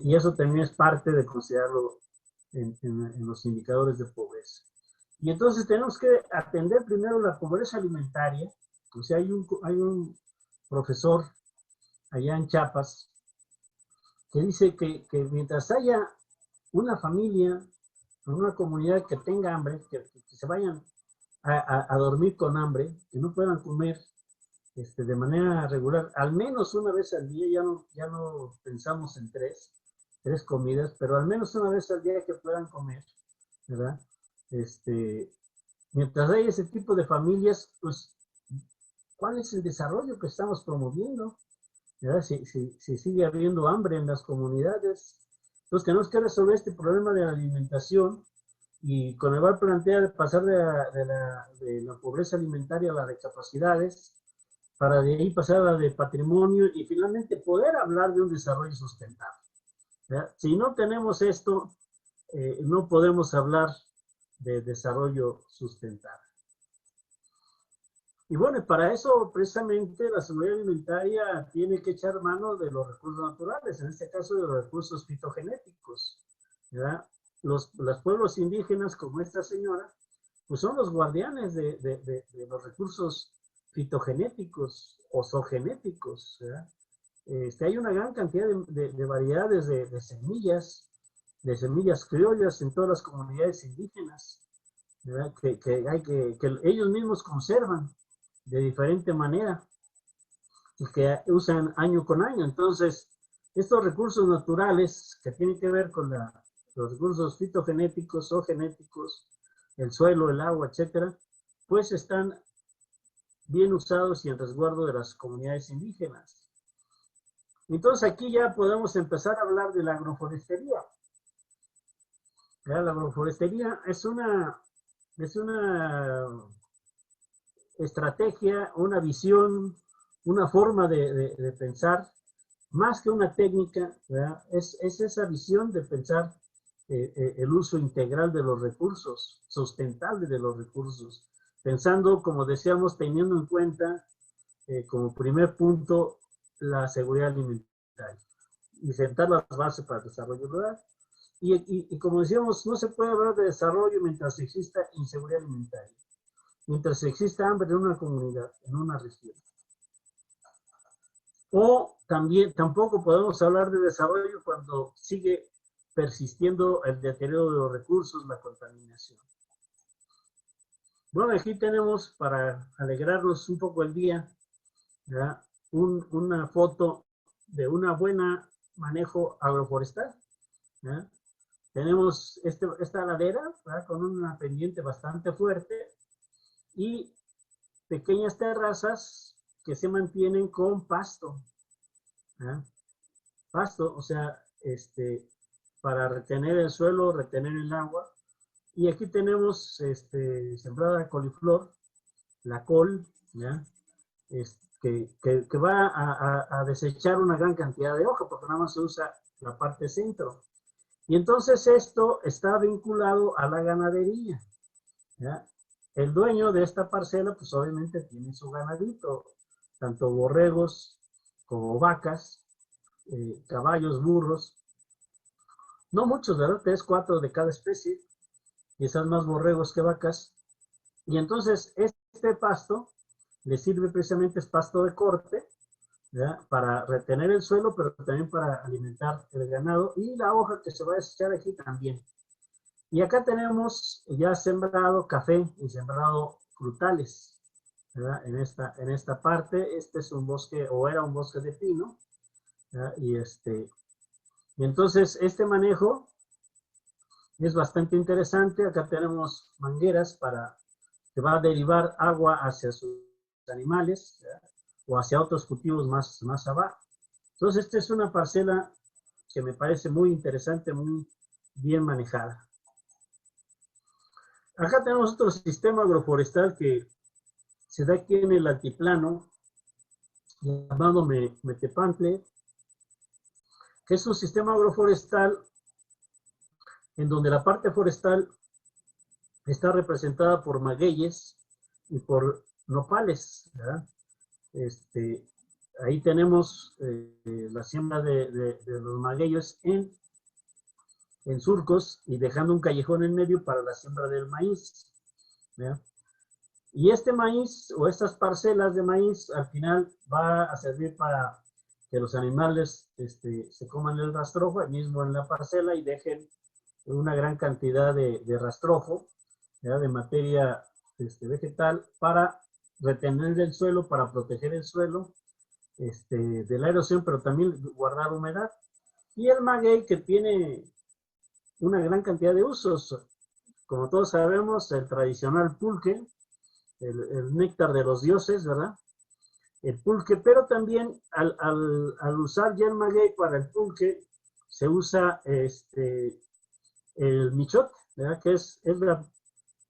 Y eso también es parte de considerarlo en los indicadores de pobreza. Y entonces tenemos que atender primero la pobreza alimentaria. O sea, hay un profesor allá en Chiapas que dice que mientras haya una familia, una comunidad que tenga hambre, que se vayan a dormir con hambre, que no puedan comer de manera regular, al menos una vez al día, ya no pensamos en tres comidas, pero al menos una vez al día que puedan comer, ¿verdad? Mientras hay ese tipo de familias, pues ¿cuál es el desarrollo que estamos promoviendo? ¿Verdad? Si sigue habiendo hambre en las comunidades. Entonces tenemos que resolver este problema de la alimentación y Coneval plantea pasar de la pobreza alimentaria a la de capacidades, para de ahí pasar a la de patrimonio y finalmente poder hablar de un desarrollo sustentable. ¿Verdad? Si no tenemos esto, no podemos hablar de desarrollo sustentable. Y bueno, para eso precisamente la seguridad alimentaria tiene que echar mano de los recursos naturales, en este caso de los recursos fitogenéticos, ¿verdad? Los pueblos indígenas como esta señora, pues son los guardianes de los recursos fitogenéticos o zoogenéticos, ¿verdad? Hay una gran cantidad de variedades de semillas criollas en todas las comunidades indígenas, ¿verdad? Que ellos mismos conservan de diferente manera y que usan año con año. Entonces, estos recursos naturales que tienen que ver con los recursos fitogenéticos o genéticos, el suelo, el agua, etcétera, pues están bien usados y en resguardo de las comunidades indígenas. Entonces, aquí ya podemos empezar a hablar de la agroforestería. La agroforestería es una estrategia, una visión, una forma de pensar, más que una técnica, ¿verdad? Es esa visión de pensar el uso integral de los recursos, sustentable de los recursos, pensando, como decíamos, teniendo en cuenta como primer punto la seguridad alimentaria y sentar las bases para el desarrollo rural. Y como decíamos, no se puede hablar de desarrollo mientras exista inseguridad alimentaria, mientras exista hambre en una comunidad, en una región. O también, tampoco podemos hablar de desarrollo cuando sigue persistiendo el deterioro de los recursos, la contaminación. Bueno, aquí tenemos, para alegrarnos un poco el día, ¿verdad? Una foto de una buena manejo agroforestal, ¿verdad? Tenemos esta ladera, ¿verdad? Con una pendiente bastante fuerte y pequeñas terrazas que se mantienen con pasto, ¿verdad? Pasto, o sea, para retener el suelo, retener el agua. Y aquí tenemos sembrada coliflor, la col, ¿ya? Que va a desechar una gran cantidad de hoja, porque nada más se usa la parte centro. Y entonces esto está vinculado a la ganadería, ¿ya? El dueño de esta parcela, pues obviamente tiene su ganadito, tanto borregos como vacas, caballos, burros, no muchos, ¿verdad? 3, 4 de cada especie, quizás más borregos que vacas. Y entonces este pasto le sirve precisamente, es pasto de corte, ¿verdad? Para retener el suelo, pero también para alimentar el ganado y la hoja que se va a desechar aquí también. Y acá tenemos ya sembrado café y sembrado frutales, ¿verdad? En esta parte, este es un bosque, o era un bosque de pino, ¿verdad? Y entonces este manejo es bastante interesante. Acá tenemos mangueras que va a derivar agua hacia sus animales, ¿verdad? O hacia otros cultivos más abajo. Entonces, esta es una parcela que me parece muy interesante, muy bien manejada. Acá tenemos otro sistema agroforestal que se da aquí en el altiplano, llamado Metepantle, que es un sistema agroforestal en donde la parte forestal está representada por magueyes y por nopales, ¿verdad? Ahí tenemos la siembra de los magueyes en surcos y dejando un callejón en medio para la siembra del maíz, ¿verdad? Y este maíz o estas parcelas de maíz al final va a servir para que los animales se coman el rastrojo ahí mismo en la parcela y dejen una gran cantidad de rastrojo, ¿verdad? De materia vegetal para retener el suelo, para proteger el suelo de la erosión, pero también guardar humedad. Y el maguey, que tiene una gran cantidad de usos. Como todos sabemos, el tradicional pulque, el néctar de los dioses, ¿verdad? el pulque, pero también al usar ya el maguey para el pulque, se usa el michote, ¿verdad? Que es la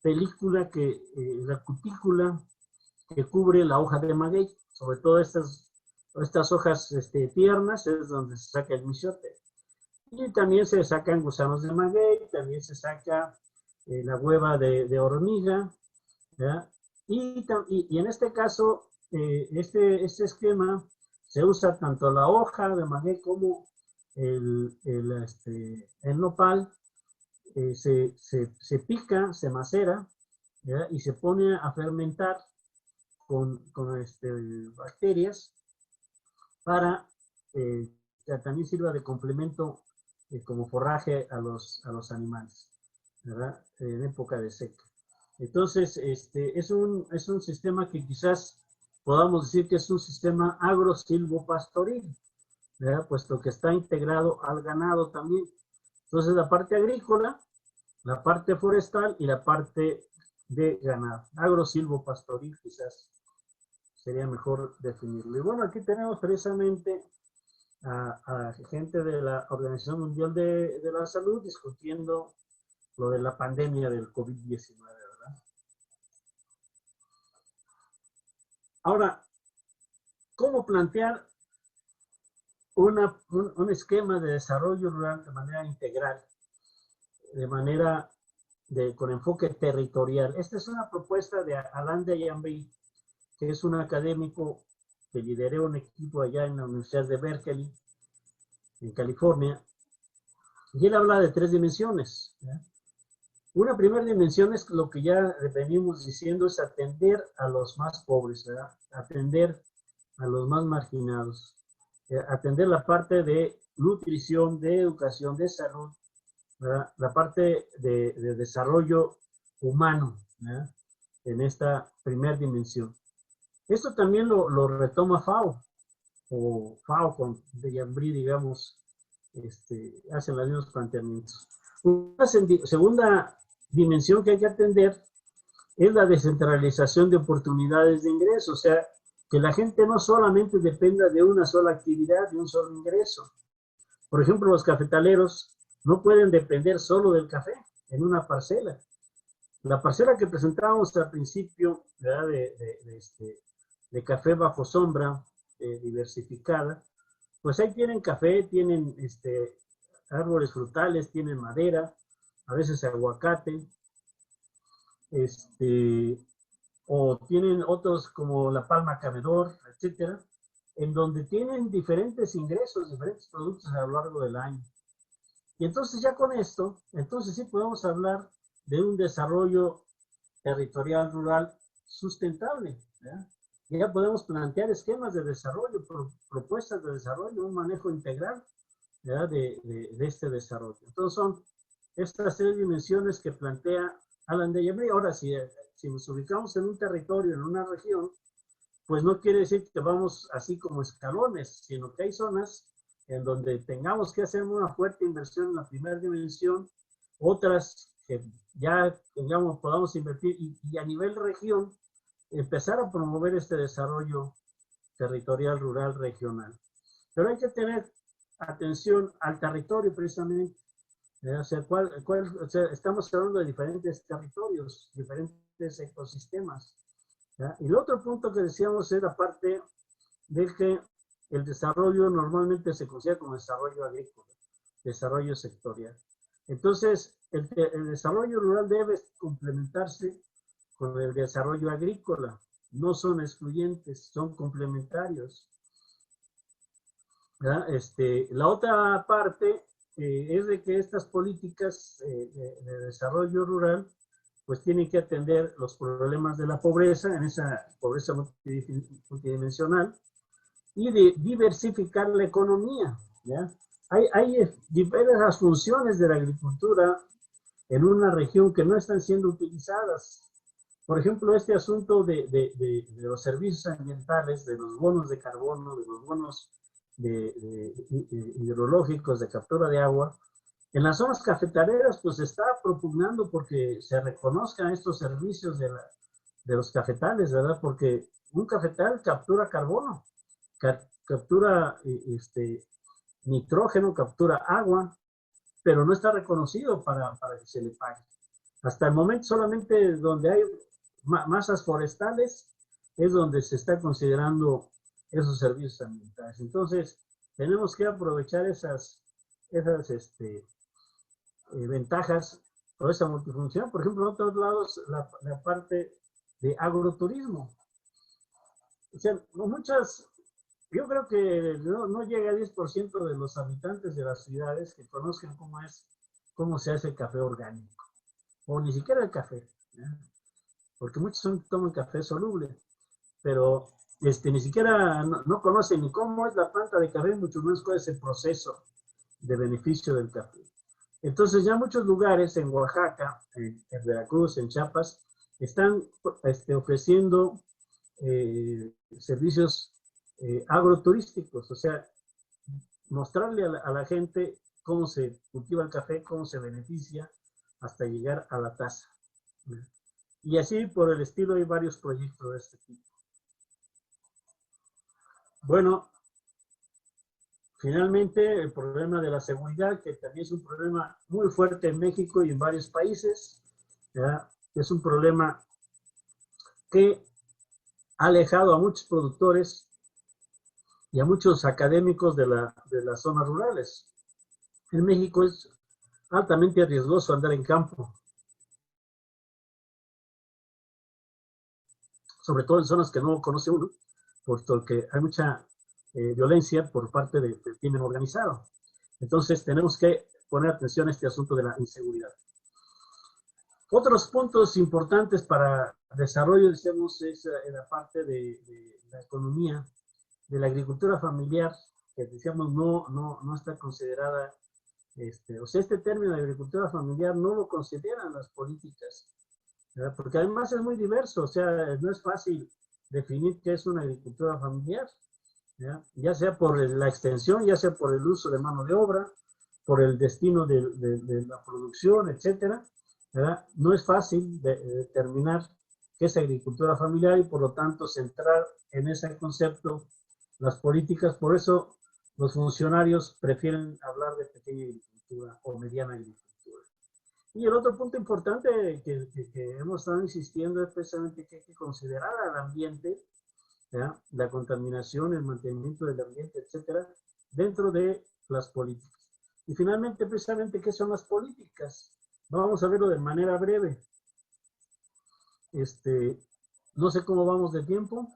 película la cutícula que cubre la hoja de maguey, sobre todo estas hojas tiernas, es donde se saca el michote. Y también se sacan gusanos de maguey, también se saca la hueva de hormiga, ¿verdad? Y en este caso, este esquema se usa tanto la hoja de maguey como el nopal, se pica, se macera, ¿verdad? Y se pone a fermentar con bacterias para que también sirva de complemento como forraje a los animales, ¿verdad? En época de seca. Entonces, es un sistema que quizás podamos decir que es un sistema agrosilvopastoril, ¿verdad? Puesto que está integrado al ganado también. Entonces, la parte agrícola, la parte forestal y la parte de ganado. Agrosilvopastoril quizás sería mejor definirlo. Y bueno, aquí tenemos precisamente a gente de la Organización Mundial de la Salud discutiendo lo de la pandemia del COVID-19, ¿verdad? Ahora, ¿cómo plantear un esquema de desarrollo rural de manera integral, de manera con enfoque territorial? Esta es una propuesta de Alain de Yambri, que es un académico que lideró un equipo allá en la Universidad de Berkeley, en California, y él habla de 3 dimensiones, ¿ya? Una primera dimensión es lo que ya venimos diciendo, es atender a los más pobres, ¿verdad? Atender a los más marginados, atender la parte de nutrición, de educación, de salud, ¿verdad? La parte de desarrollo humano, ¿verdad? En esta primera dimensión. Esto también lo retoma FAO, o FAO con de Yambri, digamos, hacen los mismos planteamientos. Una segunda dimensión que hay que atender es la descentralización de oportunidades de ingreso, o sea, que la gente no solamente dependa de una sola actividad, de un solo ingreso. Por ejemplo, los cafetaleros no pueden depender solo del café en una parcela. La parcela que presentábamos al principio, ¿verdad? De café bajo sombra, diversificada, pues ahí tienen café, tienen árboles frutales, tienen madera, a veces aguacate, o tienen otros como la palma cabedor, etcétera, en donde tienen diferentes ingresos, diferentes productos a lo largo del año. Y entonces ya con esto, entonces sí podemos hablar de un desarrollo territorial rural sustentable, ¿verdad? Ya podemos plantear esquemas de desarrollo, propuestas de desarrollo, un manejo integral, ¿verdad? de este desarrollo. Entonces son estas 3 dimensiones que plantea Alain de Yambri. Ahora, si nos ubicamos en un territorio, en una región, pues no quiere decir que vamos así como escalones, sino que hay zonas en donde tengamos que hacer una fuerte inversión en la primera dimensión, otras que ya podamos invertir y a nivel región empezar a promover este desarrollo territorial, rural, regional. Pero hay que tener atención al territorio precisamente. O sea, o sea, estamos hablando de diferentes territorios, diferentes ecosistemas, ¿ya? Y el otro punto que decíamos es la parte de que el desarrollo normalmente se considera como desarrollo agrícola, desarrollo sectorial. Entonces, el desarrollo rural debe complementarse con el desarrollo agrícola. No son excluyentes, son complementarios, ¿verdad? La otra parte es de que estas políticas de desarrollo rural pues tienen que atender los problemas de la pobreza, en esa pobreza multidimensional, y de diversificar la economía, ¿ya? Hay diversas funciones de la agricultura en una región que no están siendo utilizadas. Por ejemplo, este asunto de los servicios ambientales, de los bonos de carbono, de los bonos hidrológicos de captura de agua, en las zonas cafetaleras pues se está propugnando porque se reconozcan estos servicios de los cafetales, ¿verdad? Porque un cafetal captura carbono, captura nitrógeno, captura agua, pero no está reconocido para que se le pague. Hasta el momento solamente donde hay masas forestales es donde se está considerando esos servicios ambientales. Entonces, tenemos que aprovechar esas ventajas o esa multifunción. Por ejemplo, en otros lados, la parte de agroturismo. O sea, muchas, yo creo que no llega al 10% de los habitantes de las ciudades que conozcan cómo se hace el café orgánico, o ni siquiera el café, ¿ya? Porque muchos toman café soluble, pero ni siquiera no conocen ni cómo es la planta de café, mucho menos cuál es el proceso de beneficio del café. Entonces ya muchos lugares en Oaxaca, en Veracruz, en Chiapas, están ofreciendo servicios agroturísticos, o sea, mostrarle a la gente cómo se cultiva el café, cómo se beneficia hasta llegar a la taza. Y así por el estilo hay varios proyectos de este tipo. Bueno, finalmente el problema de la seguridad, que también es un problema muy fuerte en México y en varios países, ¿ya? Es un problema que ha alejado a muchos productores y a muchos académicos de las zonas rurales. En México es altamente riesgoso andar en campo, sobre todo en zonas que no conoce uno, porque hay mucha violencia por parte del crimen organizado. Entonces tenemos que poner atención a este asunto de la inseguridad. Otros puntos importantes para desarrollo, decíamos, es en la parte de la economía, de la agricultura familiar, que decíamos no está considerada, o sea, este término de agricultura familiar no lo consideran las políticas, ¿verdad? Porque además es muy diverso, o sea, no es fácil definir qué es una agricultura familiar, ya sea por la extensión, ya sea por el uso de mano de obra, por el destino de la producción, etcétera, ¿verdad? No es fácil determinar qué es agricultura familiar y por lo tanto centrar en ese concepto las políticas. Por eso los funcionarios prefieren hablar de pequeña agricultura o mediana agricultura. Y el otro punto importante que hemos estado insistiendo es precisamente que hay que considerar al ambiente, ¿ya? La contaminación, el mantenimiento del ambiente, etcétera, dentro de las políticas. Y finalmente, precisamente, ¿qué son las políticas? Vamos a verlo de manera breve. No sé cómo vamos de tiempo.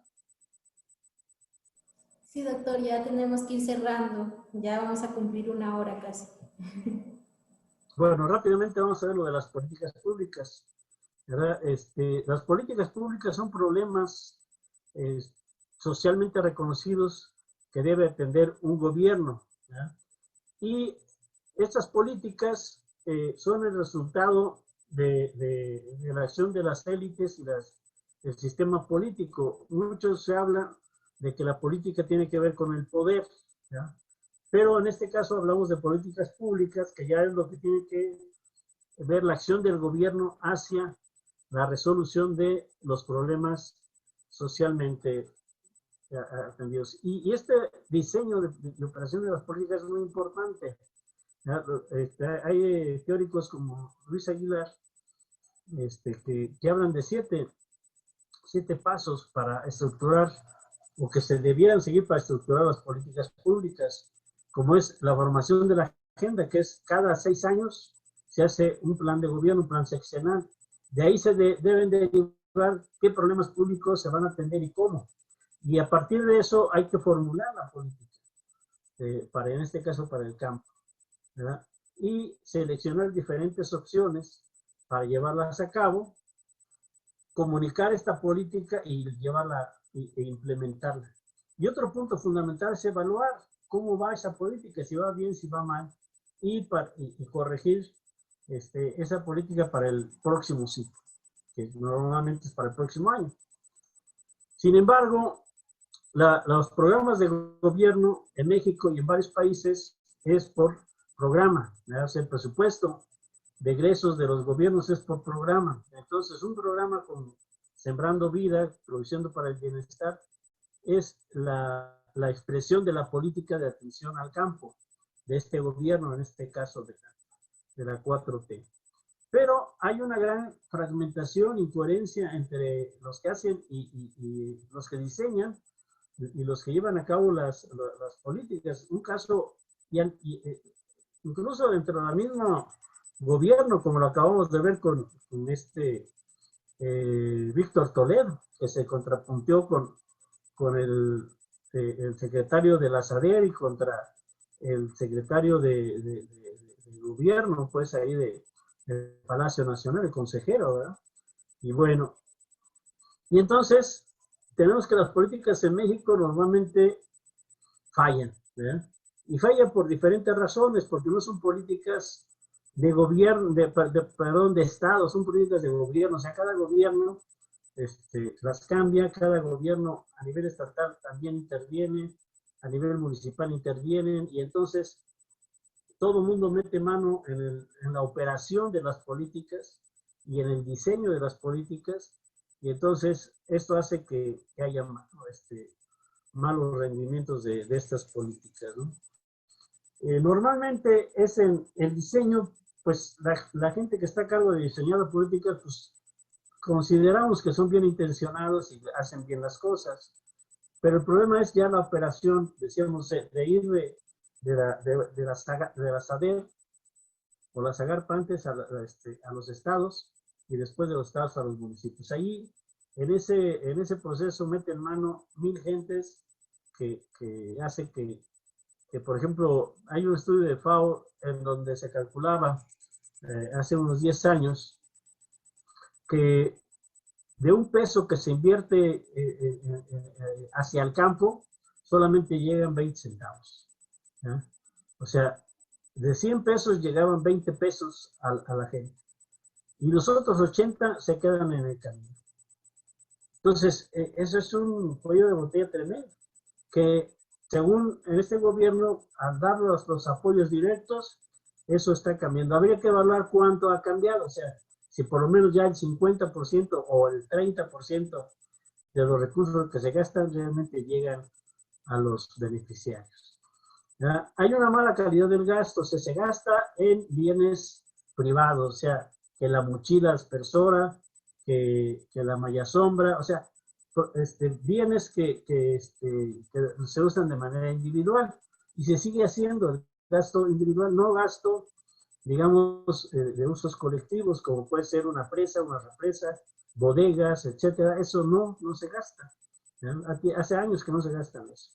Sí, doctor, ya tenemos que ir cerrando. Ya vamos a cumplir 1 hora casi. Bueno, rápidamente vamos a ver lo de las políticas públicas, ¿verdad? Las políticas públicas son problemas socialmente reconocidos que debe atender un gobierno, ¿verdad? Y estas políticas son el resultado de la acción de las élites y el sistema político. Mucho se habla de que la política tiene que ver con el poder, ¿ya? Pero en este caso hablamos de políticas públicas, que ya es lo que tiene que ver la acción del gobierno hacia la resolución de los problemas socialmente atendidos. Y este diseño de operación de las políticas es muy importante. Hay teóricos como Luis Aguilar que hablan de siete pasos para estructurar o que se debieran seguir para estructurar las políticas públicas, como es la formación de la agenda, que es cada 6 años se hace un plan de gobierno, un plan seccional. De ahí se deben derivar qué problemas públicos se van a atender y cómo. Y a partir de eso hay que formular la política, en este caso para el campo, ¿verdad? Y seleccionar diferentes opciones para llevarlas a cabo, comunicar esta política y llevarla e implementarla. Y otro punto fundamental es evaluar cómo va esa política, si va bien, si va mal, y corregir esa política para el próximo ciclo, que normalmente es para el próximo año. Sin embargo, los programas de gobierno en México y en varios países es por programa, o sea, el presupuesto de egresos de los gobiernos es por programa. Entonces, un programa con sembrando vida, produciendo para el bienestar, es la expresión de la política de atención al campo de este gobierno, en este caso de la 4T. Pero hay una gran fragmentación, incoherencia entre los que hacen y los que diseñan y los que llevan a cabo las políticas. Un caso, incluso dentro del mismo gobierno, como lo acabamos de ver con Víctor Toledo, que se contrapuntió con el secretario de la SADER y contra el secretario de gobierno, pues ahí del Palacio Nacional, el consejero, ¿verdad? Y bueno, y entonces tenemos que las políticas en México normalmente fallan, ¿verdad? Y fallan por diferentes razones, porque no son políticas de gobierno, de Estado, son políticas de gobierno. O sea, cada gobierno las cambia, cada gobierno a nivel estatal también interviene, a nivel municipal intervienen, y entonces todo el mundo mete mano en la operación de las políticas y en el diseño de las políticas, y entonces esto hace que haya malos rendimientos de estas políticas, ¿no? Normalmente es el diseño, pues la gente que está a cargo de diseñar la política, pues consideramos que son bien intencionados y hacen bien las cosas, pero el problema es ya la operación, decíamos, de ir de la SADER o la SAGARPA antes a los estados y después de los estados a los municipios. Ahí, en ese proceso, meten mano 1000 gentes que hace que, por ejemplo, hay un estudio de FAO en donde se calculaba hace unos 10 años que de un peso que se invierte hacia el campo, solamente llegan 20 centavos. ¿Ya? O sea, de 100 pesos llegaban 20 pesos a la gente. Y los otros 80 se quedan en el camino. Entonces, eso es un cuello de botella tremendo, que según en este gobierno, al dar los apoyos directos, eso está cambiando. Habría que evaluar cuánto ha cambiado, o sea, si por lo menos ya el 50% o el 30% de los recursos que se gastan realmente llegan a los beneficiarios. ¿Ya? Hay una mala calidad del gasto, o sea, se gasta en bienes privados, o sea, que la mochila aspersora, que la malla sombra, o sea, bienes que se usan de manera individual y se sigue haciendo el gasto individual, no gasto, digamos, de usos colectivos, como puede ser una presa, una represa, bodegas, etcétera. Eso no se gasta. Hace años que no se gastan eso.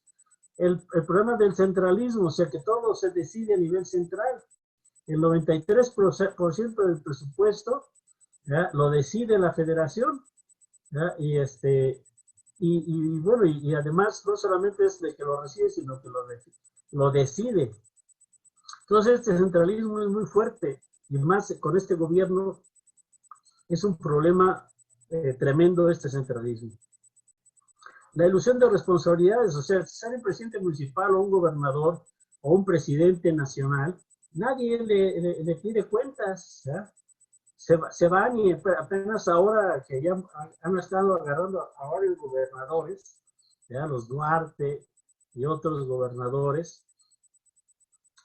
El problema del centralismo, o sea, que todo se decide a nivel central. El 93% del presupuesto, ¿ya?, lo decide la federación, ¿ya? Y bueno, y además no solamente es de que lo recibe, sino que lo decide. Entonces, este centralismo es muy fuerte, y más con este gobierno es un problema tremendo este centralismo. La ilusión de responsabilidades, o sea, si sale un presidente municipal o un gobernador o un presidente nacional, nadie le pide cuentas, ¿ya? Se van, y apenas ahora que ya han estado agarrando a varios gobernadores, ¿ya?, los Duarte y otros gobernadores,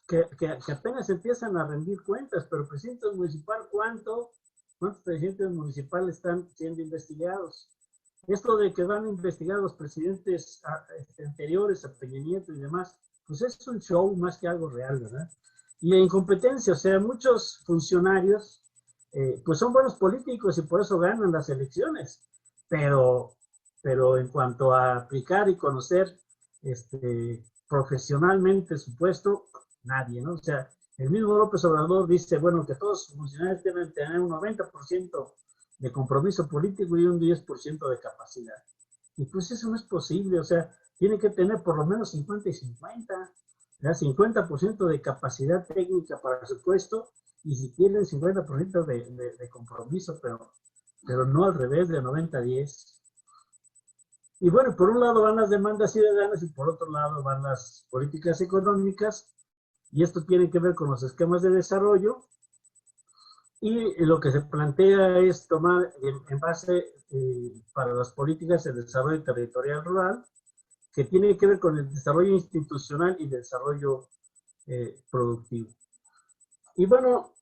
que apenas empiezan a rendir cuentas, pero presidentes municipales, ¿cuántos presidentes municipales están siendo investigados? Esto de que van a investigar los presidentes anteriores a Peña Nieto y demás, pues es un show más que algo real, ¿verdad? Y la incompetencia, o sea, muchos funcionarios, pues son buenos políticos y por eso ganan las elecciones, pero en cuanto a aplicar y conocer profesionalmente su puesto, nadie, ¿no? O sea, el mismo López Obrador dice, bueno, que todos los funcionarios deben tener un 90% de compromiso político y un 10% de capacidad. Y pues eso no es posible, o sea, tiene que tener por lo menos 50 y 50, ¿ya? 50% de capacidad técnica para su puesto, y si tienen 50% de compromiso, pero no al revés, de 90-10. Y bueno, por un lado van las demandas ciudadanas y por otro lado van las políticas económicas, y esto tiene que ver con los esquemas de desarrollo. Y lo que se plantea es tomar en base para las políticas de desarrollo territorial rural, que tiene que ver con el desarrollo institucional y el desarrollo productivo. Y bueno,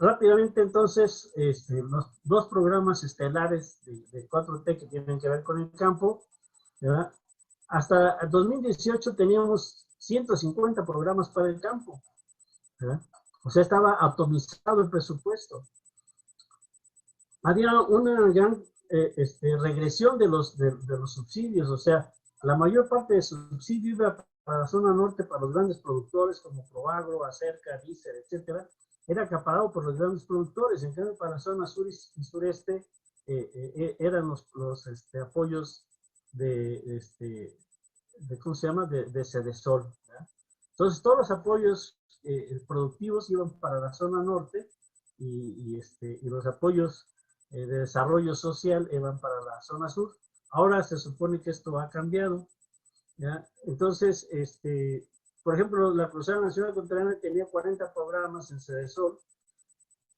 rápidamente entonces, los dos programas estelares de 4T que tienen que ver con el campo, ¿verdad? Hasta 2018 teníamos 150 programas para el campo, ¿verdad? O sea, estaba atomizado el presupuesto. Había una gran regresión de los subsidios, o sea, la mayor parte del subsidio iba para la zona norte, para los grandes productores como Proagro, Acerca, Dícer, etcétera, era acaparado por los grandes productores. En cambio, para la zona sur y sureste eran los apoyos ¿cómo se llama? De Sedesol, ¿verdad? Entonces, todos los apoyos productivos iban para la zona norte y los apoyos de desarrollo social iban para la zona sur. Ahora se supone que esto ha cambiado, ¿ya? Entonces, por ejemplo, la Cruzada Nacional Contraria tenía 40 programas en Sedesol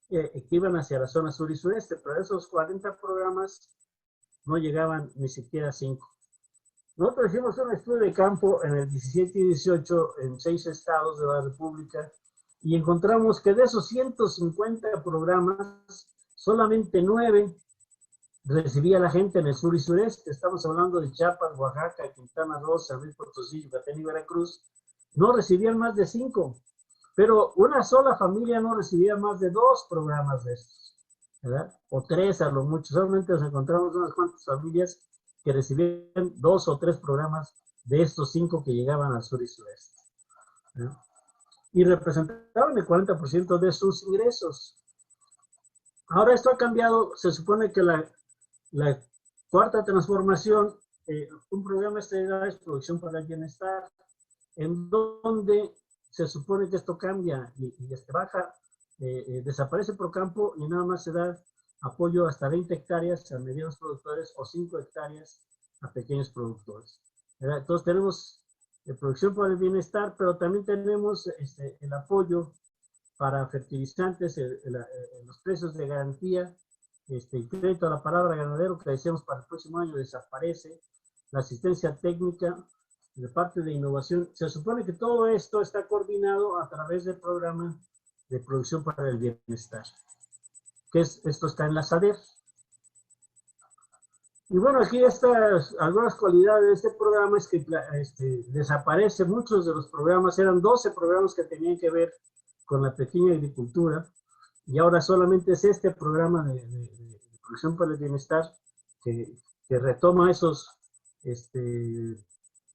que iban hacia la zona sur y sureste, pero esos 40 programas no llegaban ni siquiera a 5. Nosotros hicimos un estudio de campo en el 17 y 18 en 6 estados de la República y encontramos que de esos 150 programas, solamente 9 recibía la gente en el sur y sureste. Estamos hablando de Chiapas, Oaxaca, Quintana Roo, San Luis Potosí, Yucatán y Veracruz. No recibían más de 5, pero una sola familia no recibía más de 2 programas de estos, ¿verdad? O 3 a lo mucho. Solamente nos encontramos unas cuantas familias que recibían 2 o 3 programas de estos 5 que llegaban al sur y sureste, ¿verdad? Y representaban el 40% de sus ingresos. Ahora esto ha cambiado. Se supone que la cuarta transformación, un programa estelar es Producción para el Bienestar, en donde se supone que esto cambia y baja, desaparece por campo y nada más se da apoyo hasta 20 hectáreas a medianos productores o 5 hectáreas a pequeños productores. Entonces tenemos Producción para el Bienestar, pero también tenemos el apoyo para fertilizantes, los precios de garantía, el crédito a la palabra ganadero que decíamos para el próximo año desaparece, la asistencia técnica, de parte de innovación. Se supone que todo esto está coordinado a través del programa de Producción para el Bienestar, que esto está en la SADER. Y bueno, aquí estas algunas cualidades de este programa es que desaparece muchos de los programas. Eran 12 programas que tenían que ver con la pequeña agricultura, y ahora solamente es este programa de Producción para el Bienestar que retoma esos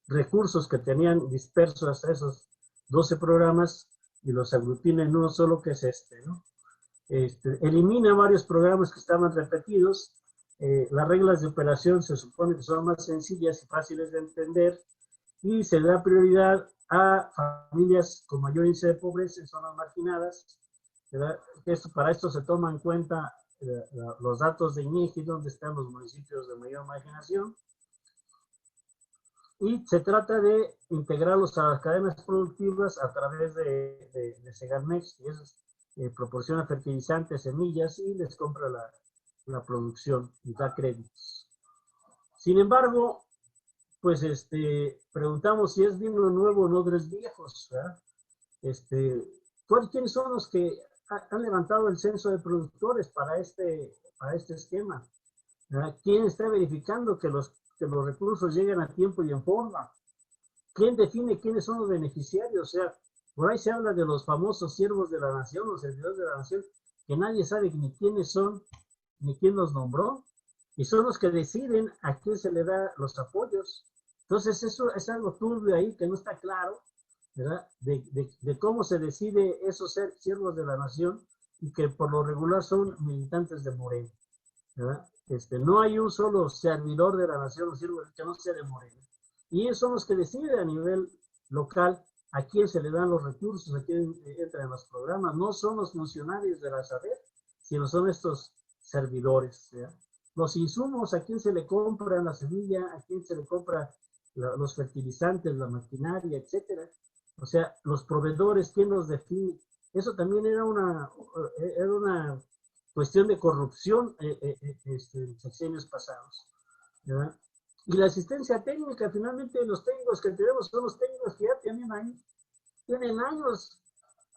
recursos que tenían dispersos hasta esos 12 programas y los aglutina en uno solo, que es ¿no? Elimina varios programas que estaban repetidos. Las reglas de operación se supone que son más sencillas y fáciles de entender, y se da prioridad a familias con mayor índice de pobreza en zonas marginadas. Para esto se toma en cuenta los datos de INEGI, donde están los municipios de mayor marginación, y se trata de integrarlos a las cadenas productivas a través de Segarmex, que proporciona fertilizantes, semillas y les compra la producción y da créditos. Sin embargo, pues preguntamos si es vino nuevo o no odres viejos, ¿verdad? ¿Quiénes son los que han levantado el censo de productores para este esquema? ¿Verdad? ¿Quién está verificando que los recursos lleguen a tiempo y en forma? ¿Quién define quiénes son los beneficiarios? O sea, por ahí se habla de los famosos siervos de la nación, los servidores de la nación, que nadie sabe ni quiénes son, ni quién los nombró, y son los que deciden a quién se le da los apoyos. Entonces, eso es algo turbio ahí que no está claro, ¿verdad? De cómo se decide esos siervos de la nación, y que por lo regular son militantes de Morena, ¿verdad? No hay un solo servidor de la nación o siervo que no sea de Morena. Y ellos son los que deciden a nivel local a quién se le dan los recursos, a quién entra en los programas. No son los funcionarios de la SADER, sino son estos servidores, ¿verdad? Los insumos, a quién se le compra la semilla, a quién se le compra los fertilizantes, la maquinaria, etcétera. O sea, los proveedores, quién los define. Eso también era una cuestión de corrupción en sexenios pasados, ¿verdad? Y la asistencia técnica, finalmente los técnicos que tenemos son los técnicos que ya tienen años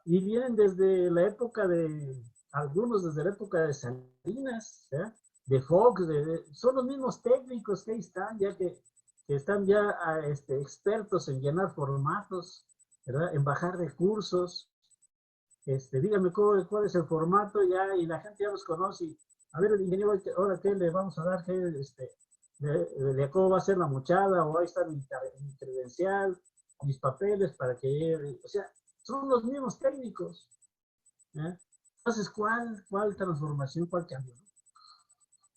y vienen desde la época algunos desde la época de Salinas, ¿verdad? De Fox, son los mismos técnicos que ahí están, ya que están ya expertos en llenar formatos, ¿verdad? En bajar recursos. Dígame cuál es el formato ya, y la gente ya los conoce. Y, a ver, el ingeniero, ahora qué le vamos a dar, de cómo va a ser la mochada, o ahí está mi credencial, mis papeles para que lleve. O sea, son los mismos técnicos. Entonces, ¿cuál transformación, cuál cambio?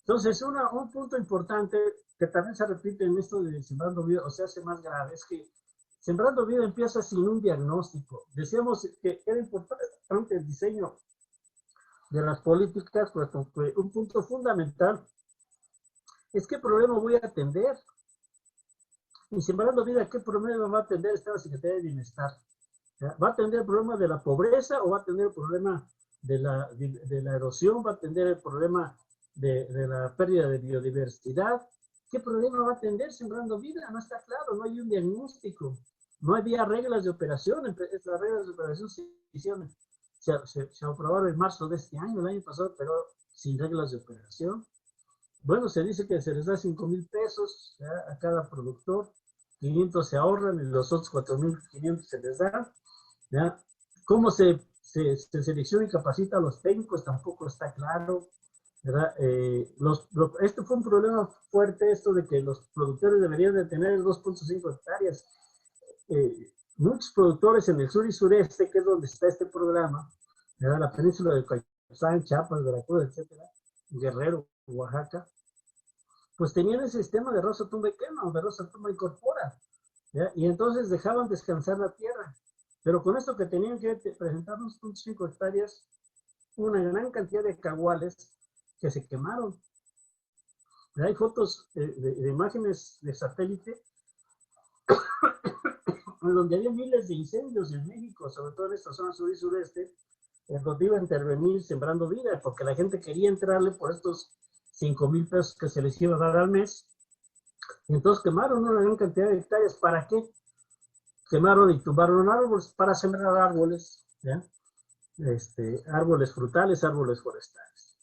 Entonces, un punto importante que también se repite en esto de Sembrando Vida, o se hace más grave, es que Sembrando Vida empieza sin un diagnóstico. Decíamos que era importante el diseño de las políticas, pues un punto fundamental es qué problema voy a atender. Y Sembrando Vida, ¿qué problema va a atender esta Secretaría de Bienestar? ¿Va a atender el problema de la pobreza o va a atender el problema de la erosión? ¿Va a atender el problema de la pérdida de biodiversidad? ¿Qué problema va a atender Sembrando Vida? No está claro, no hay un diagnóstico. No había reglas de operación. Las reglas de operación se aprobaron en marzo de este año, el año pasado, pero sin reglas de operación. Bueno, se dice que se les da 5,000 pesos, ¿ya?, a cada productor, 500 se ahorran y los otros 4,500 se les dan, ¿ya? ¿Cómo se selecciona y capacita a los técnicos? Tampoco está claro, ¿verdad? Este fue un problema fuerte, esto de que los productores deberían de tener 2.5 hectáreas. Muchos productores en el sur y sureste, que es donde está este programa, ¿verdad?, la península de Yucatán, Chiapas, Veracruz, etcétera, Guerrero, Oaxaca, pues tenían el sistema de roza, tumba y quema, o de roza, tumba y incorpora, ¿ya? Y entonces dejaban descansar la tierra. Pero con esto que tenían que presentar 2.5 hectáreas, una gran cantidad de caguales que se quemaron. Hay fotos de imágenes de satélite donde había miles de incendios en México, sobre todo en esta zona sur y sureste, donde iba a intervenir Sembrando Vida, porque la gente quería entrarle por estos 5,000 pesos que se les iba a dar al mes. Y entonces quemaron una gran cantidad de hectáreas. ¿Para qué? Quemaron y tumbaron árboles para sembrar árboles, ¿ya? Árboles frutales, árboles forestales.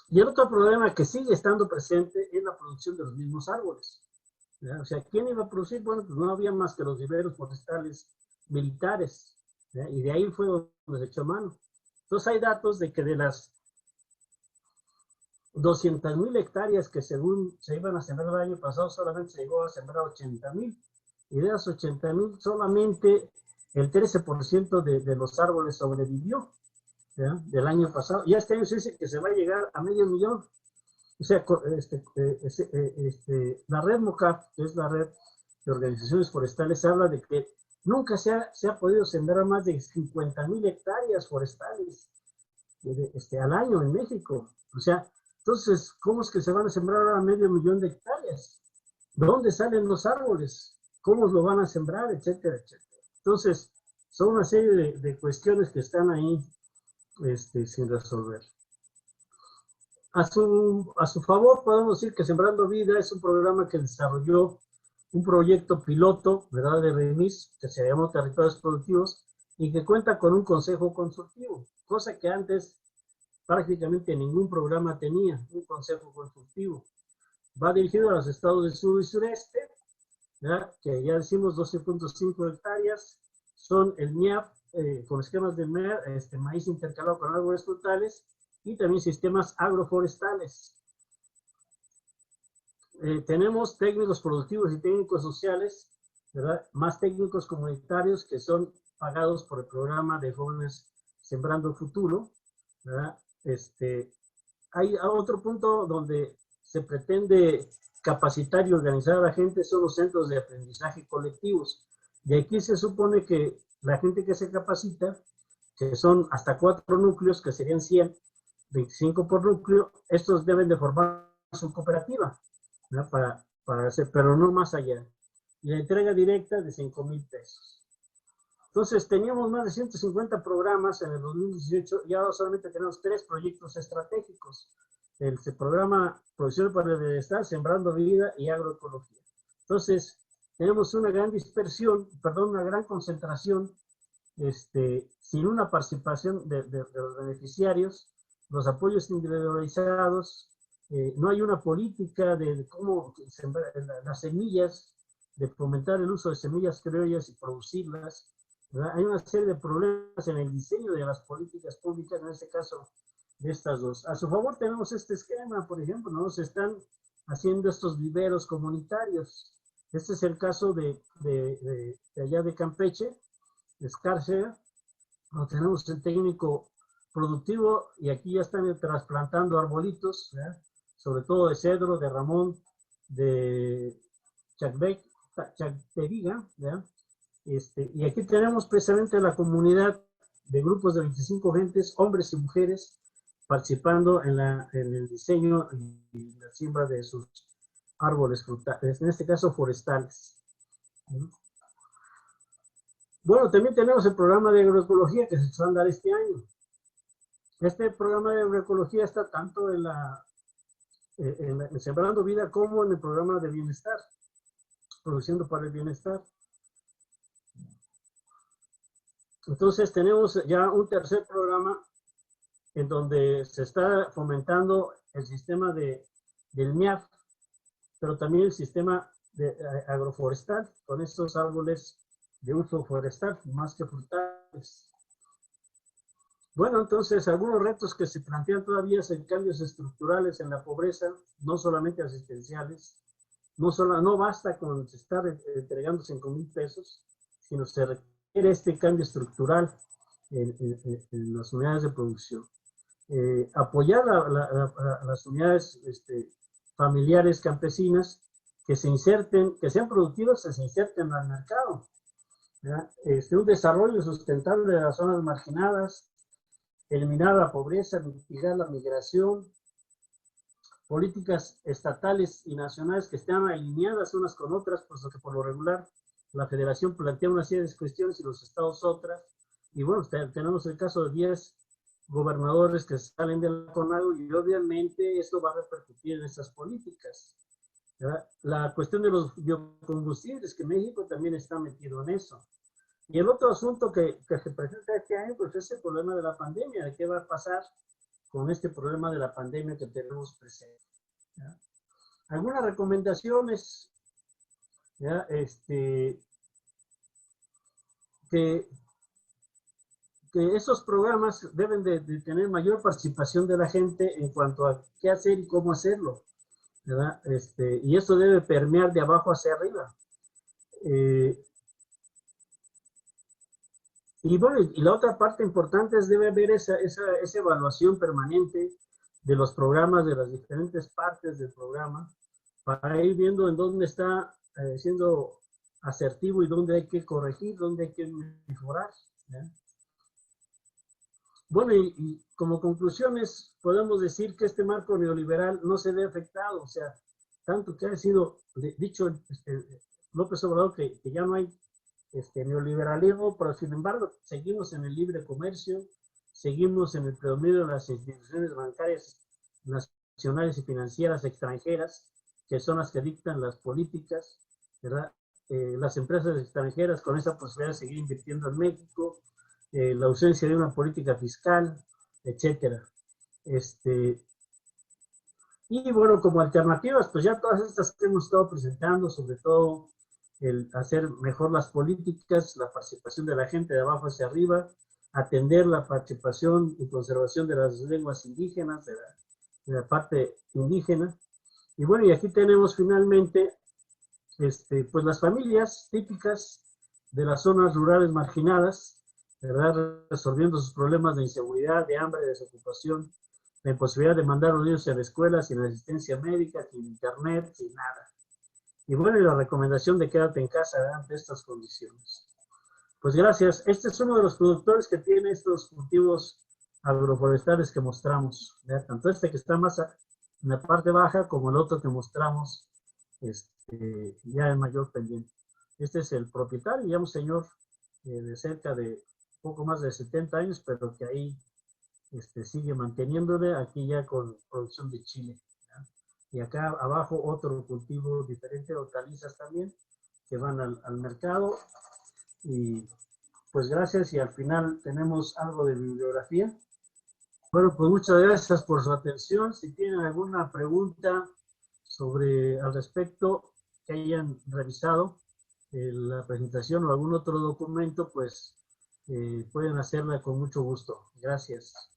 Y el otro problema que sigue estando presente es la producción de los mismos árboles, ¿ya? O sea, ¿quién iba a producir? Bueno, pues no había más que los viveros forestales militares, ¿ya? Y de ahí fue donde se echó mano. Entonces hay datos de que de las 200,000 hectáreas que según se iban a sembrar el año pasado, solamente se llegó a sembrar 80,000. Y de las 80,000, solamente el 13% de los árboles sobrevivió, ¿ya?, del año pasado. Y este año se dice que se va a llegar a 500,000. O sea, la red MOCAF, que es la red de organizaciones forestales, habla de que nunca se ha podido sembrar más de 50,000 hectáreas forestales al año en México. O sea, entonces, ¿cómo es que se van a sembrar ahora 500,000 de hectáreas? ¿Dónde salen los árboles? ¿Cómo lo van a sembrar? Etcétera, etcétera. Entonces, son una serie de cuestiones que están ahí sin resolver. A su favor, podemos decir que Sembrando Vida es un programa que desarrolló un proyecto piloto, ¿verdad?, de REMIS, que se llamó Territorios Productivos, y que cuenta con un consejo consultivo, cosa que antes prácticamente ningún programa tenía, un consejo consultivo. Va dirigido a los estados del sur y sureste, ¿verdad?, que ya decimos 12.5 hectáreas, son el MIAP, con esquemas de maíz intercalado con árboles frutales, y también sistemas agroforestales. Tenemos técnicos productivos y técnicos sociales, ¿verdad?, más técnicos comunitarios que son pagados por el programa de jóvenes Sembrando el Futuro, ¿verdad? Hay otro punto donde se pretende capacitar y organizar a la gente, son los centros de aprendizaje colectivos. De aquí se supone que la gente que se capacita, que son hasta 4 núcleos, que serían 100, 25 por núcleo, estos deben de formar su cooperativa, ¿no?, para hacer, pero no más allá. Y la entrega directa de 5,000 pesos. Entonces, teníamos más de 150 programas en el 2018 y ahora solamente tenemos 3 proyectos estratégicos. El programa Producción para el Bienestar, Sembrando Vida y Agroecología. Entonces, tenemos una gran dispersión, perdón, una gran concentración, sin una participación de los beneficiarios, los apoyos individualizados, no hay una política de cómo sembrar las semillas, de fomentar el uso de semillas criollas y producirlas, ¿verdad? Hay una serie de problemas en el diseño de las políticas públicas, en este caso de estas dos. A su favor tenemos este esquema, por ejemplo, ¿no? Se están haciendo estos viveros comunitarios. Este es el caso de allá de Campeche, de Escárcega, donde tenemos el técnico productivo y aquí ya están trasplantando arbolitos, ¿verdad? Sobre todo de cedro, de ramón, de chacteriga, ¿verdad? Y aquí tenemos precisamente la comunidad de grupos de 25 gentes, hombres y mujeres, participando en el diseño y la siembra de sus árboles frutales, en este caso forestales. Bueno, también tenemos el programa de agroecología que se va a dar este año. Este programa de agroecología está tanto en Sembrando Vida como en el programa de bienestar, Produciendo para el Bienestar. Entonces tenemos ya un tercer programa en donde se está fomentando el sistema del MIAF, pero también el sistema agroforestal, con estos árboles de uso forestal, más que frutales. Bueno, entonces algunos retos que se plantean todavía son cambios estructurales en la pobreza, no solamente asistenciales. No basta con estar entregando 5,000 pesos, sino se requiere este cambio estructural en las unidades de producción. Apoyar a las unidades familiares campesinas que se inserten, que sean productivas, que se inserten al mercado. Un desarrollo sustentable de las zonas marginadas, eliminar la pobreza, mitigar la migración, políticas estatales y nacionales que estén alineadas unas con otras, puesto que por lo regular la federación plantea una serie de cuestiones y los estados otras. Y bueno, tenemos el caso de 10 gobernadores que salen del CONAGO y obviamente esto va a repercutir en estas políticas. ¿Verdad? La cuestión de los biocombustibles, que México también está metido en eso. Y el otro asunto que se presenta este año, pues es el problema de la pandemia, de qué va a pasar con este problema de la pandemia que tenemos presente. ¿Ya? Algunas recomendaciones, ¿ya? Que esos programas deben de tener mayor participación de la gente en cuanto a qué hacer y cómo hacerlo, ¿verdad? Y esto debe permear de abajo hacia arriba. Y bueno, y la otra parte importante es debe haber esa evaluación permanente de los programas, de las diferentes partes del programa, para ir viendo en dónde está siendo asertivo y dónde hay que corregir, dónde hay que mejorar, ¿ya? Bueno, y como conclusiones, podemos decir que este marco neoliberal no se ve afectado, o sea, tanto que ha sido dicho López Obrador que ya no hay neoliberalismo, pero sin embargo seguimos en el libre comercio, seguimos en el predominio de las instituciones bancarias nacionales y financieras extranjeras, que son las que dictan las políticas, ¿verdad? Las empresas extranjeras con esa posibilidad de seguir invirtiendo en México, la ausencia de una política fiscal, etcétera. Y bueno, como alternativas, pues ya todas estas que hemos estado presentando, sobre todo el hacer mejor las políticas, la participación de la gente de abajo hacia arriba, atender la participación y conservación de las lenguas indígenas, de la parte indígena. Y bueno, y aquí tenemos finalmente pues las familias típicas de las zonas rurales marginadas, ¿verdad? Resolviendo sus problemas de inseguridad, de hambre, de desocupación, la imposibilidad de mandar a los niños a la escuela sin asistencia médica, sin internet, sin nada. Y bueno, y la recomendación de quédate en casa ante estas condiciones. Pues gracias. Este es uno de los productores que tiene estos cultivos agroforestales que mostramos, ¿verdad? Tanto este que está más en la parte baja como el otro que mostramos ya en mayor pendiente. Este es el propietario, llamo señor de cerca de poco más de 70 años, pero que ahí sigue manteniéndole, aquí ya con producción de chile, ¿ya? Y acá abajo otro cultivo diferente, hortalizas también, que van al mercado. Y pues gracias, y al final tenemos algo de bibliografía. Bueno, pues muchas gracias por su atención. Si tienen alguna pregunta al respecto que hayan revisado la presentación o algún otro documento, pues pueden hacerla con mucho gusto. Gracias.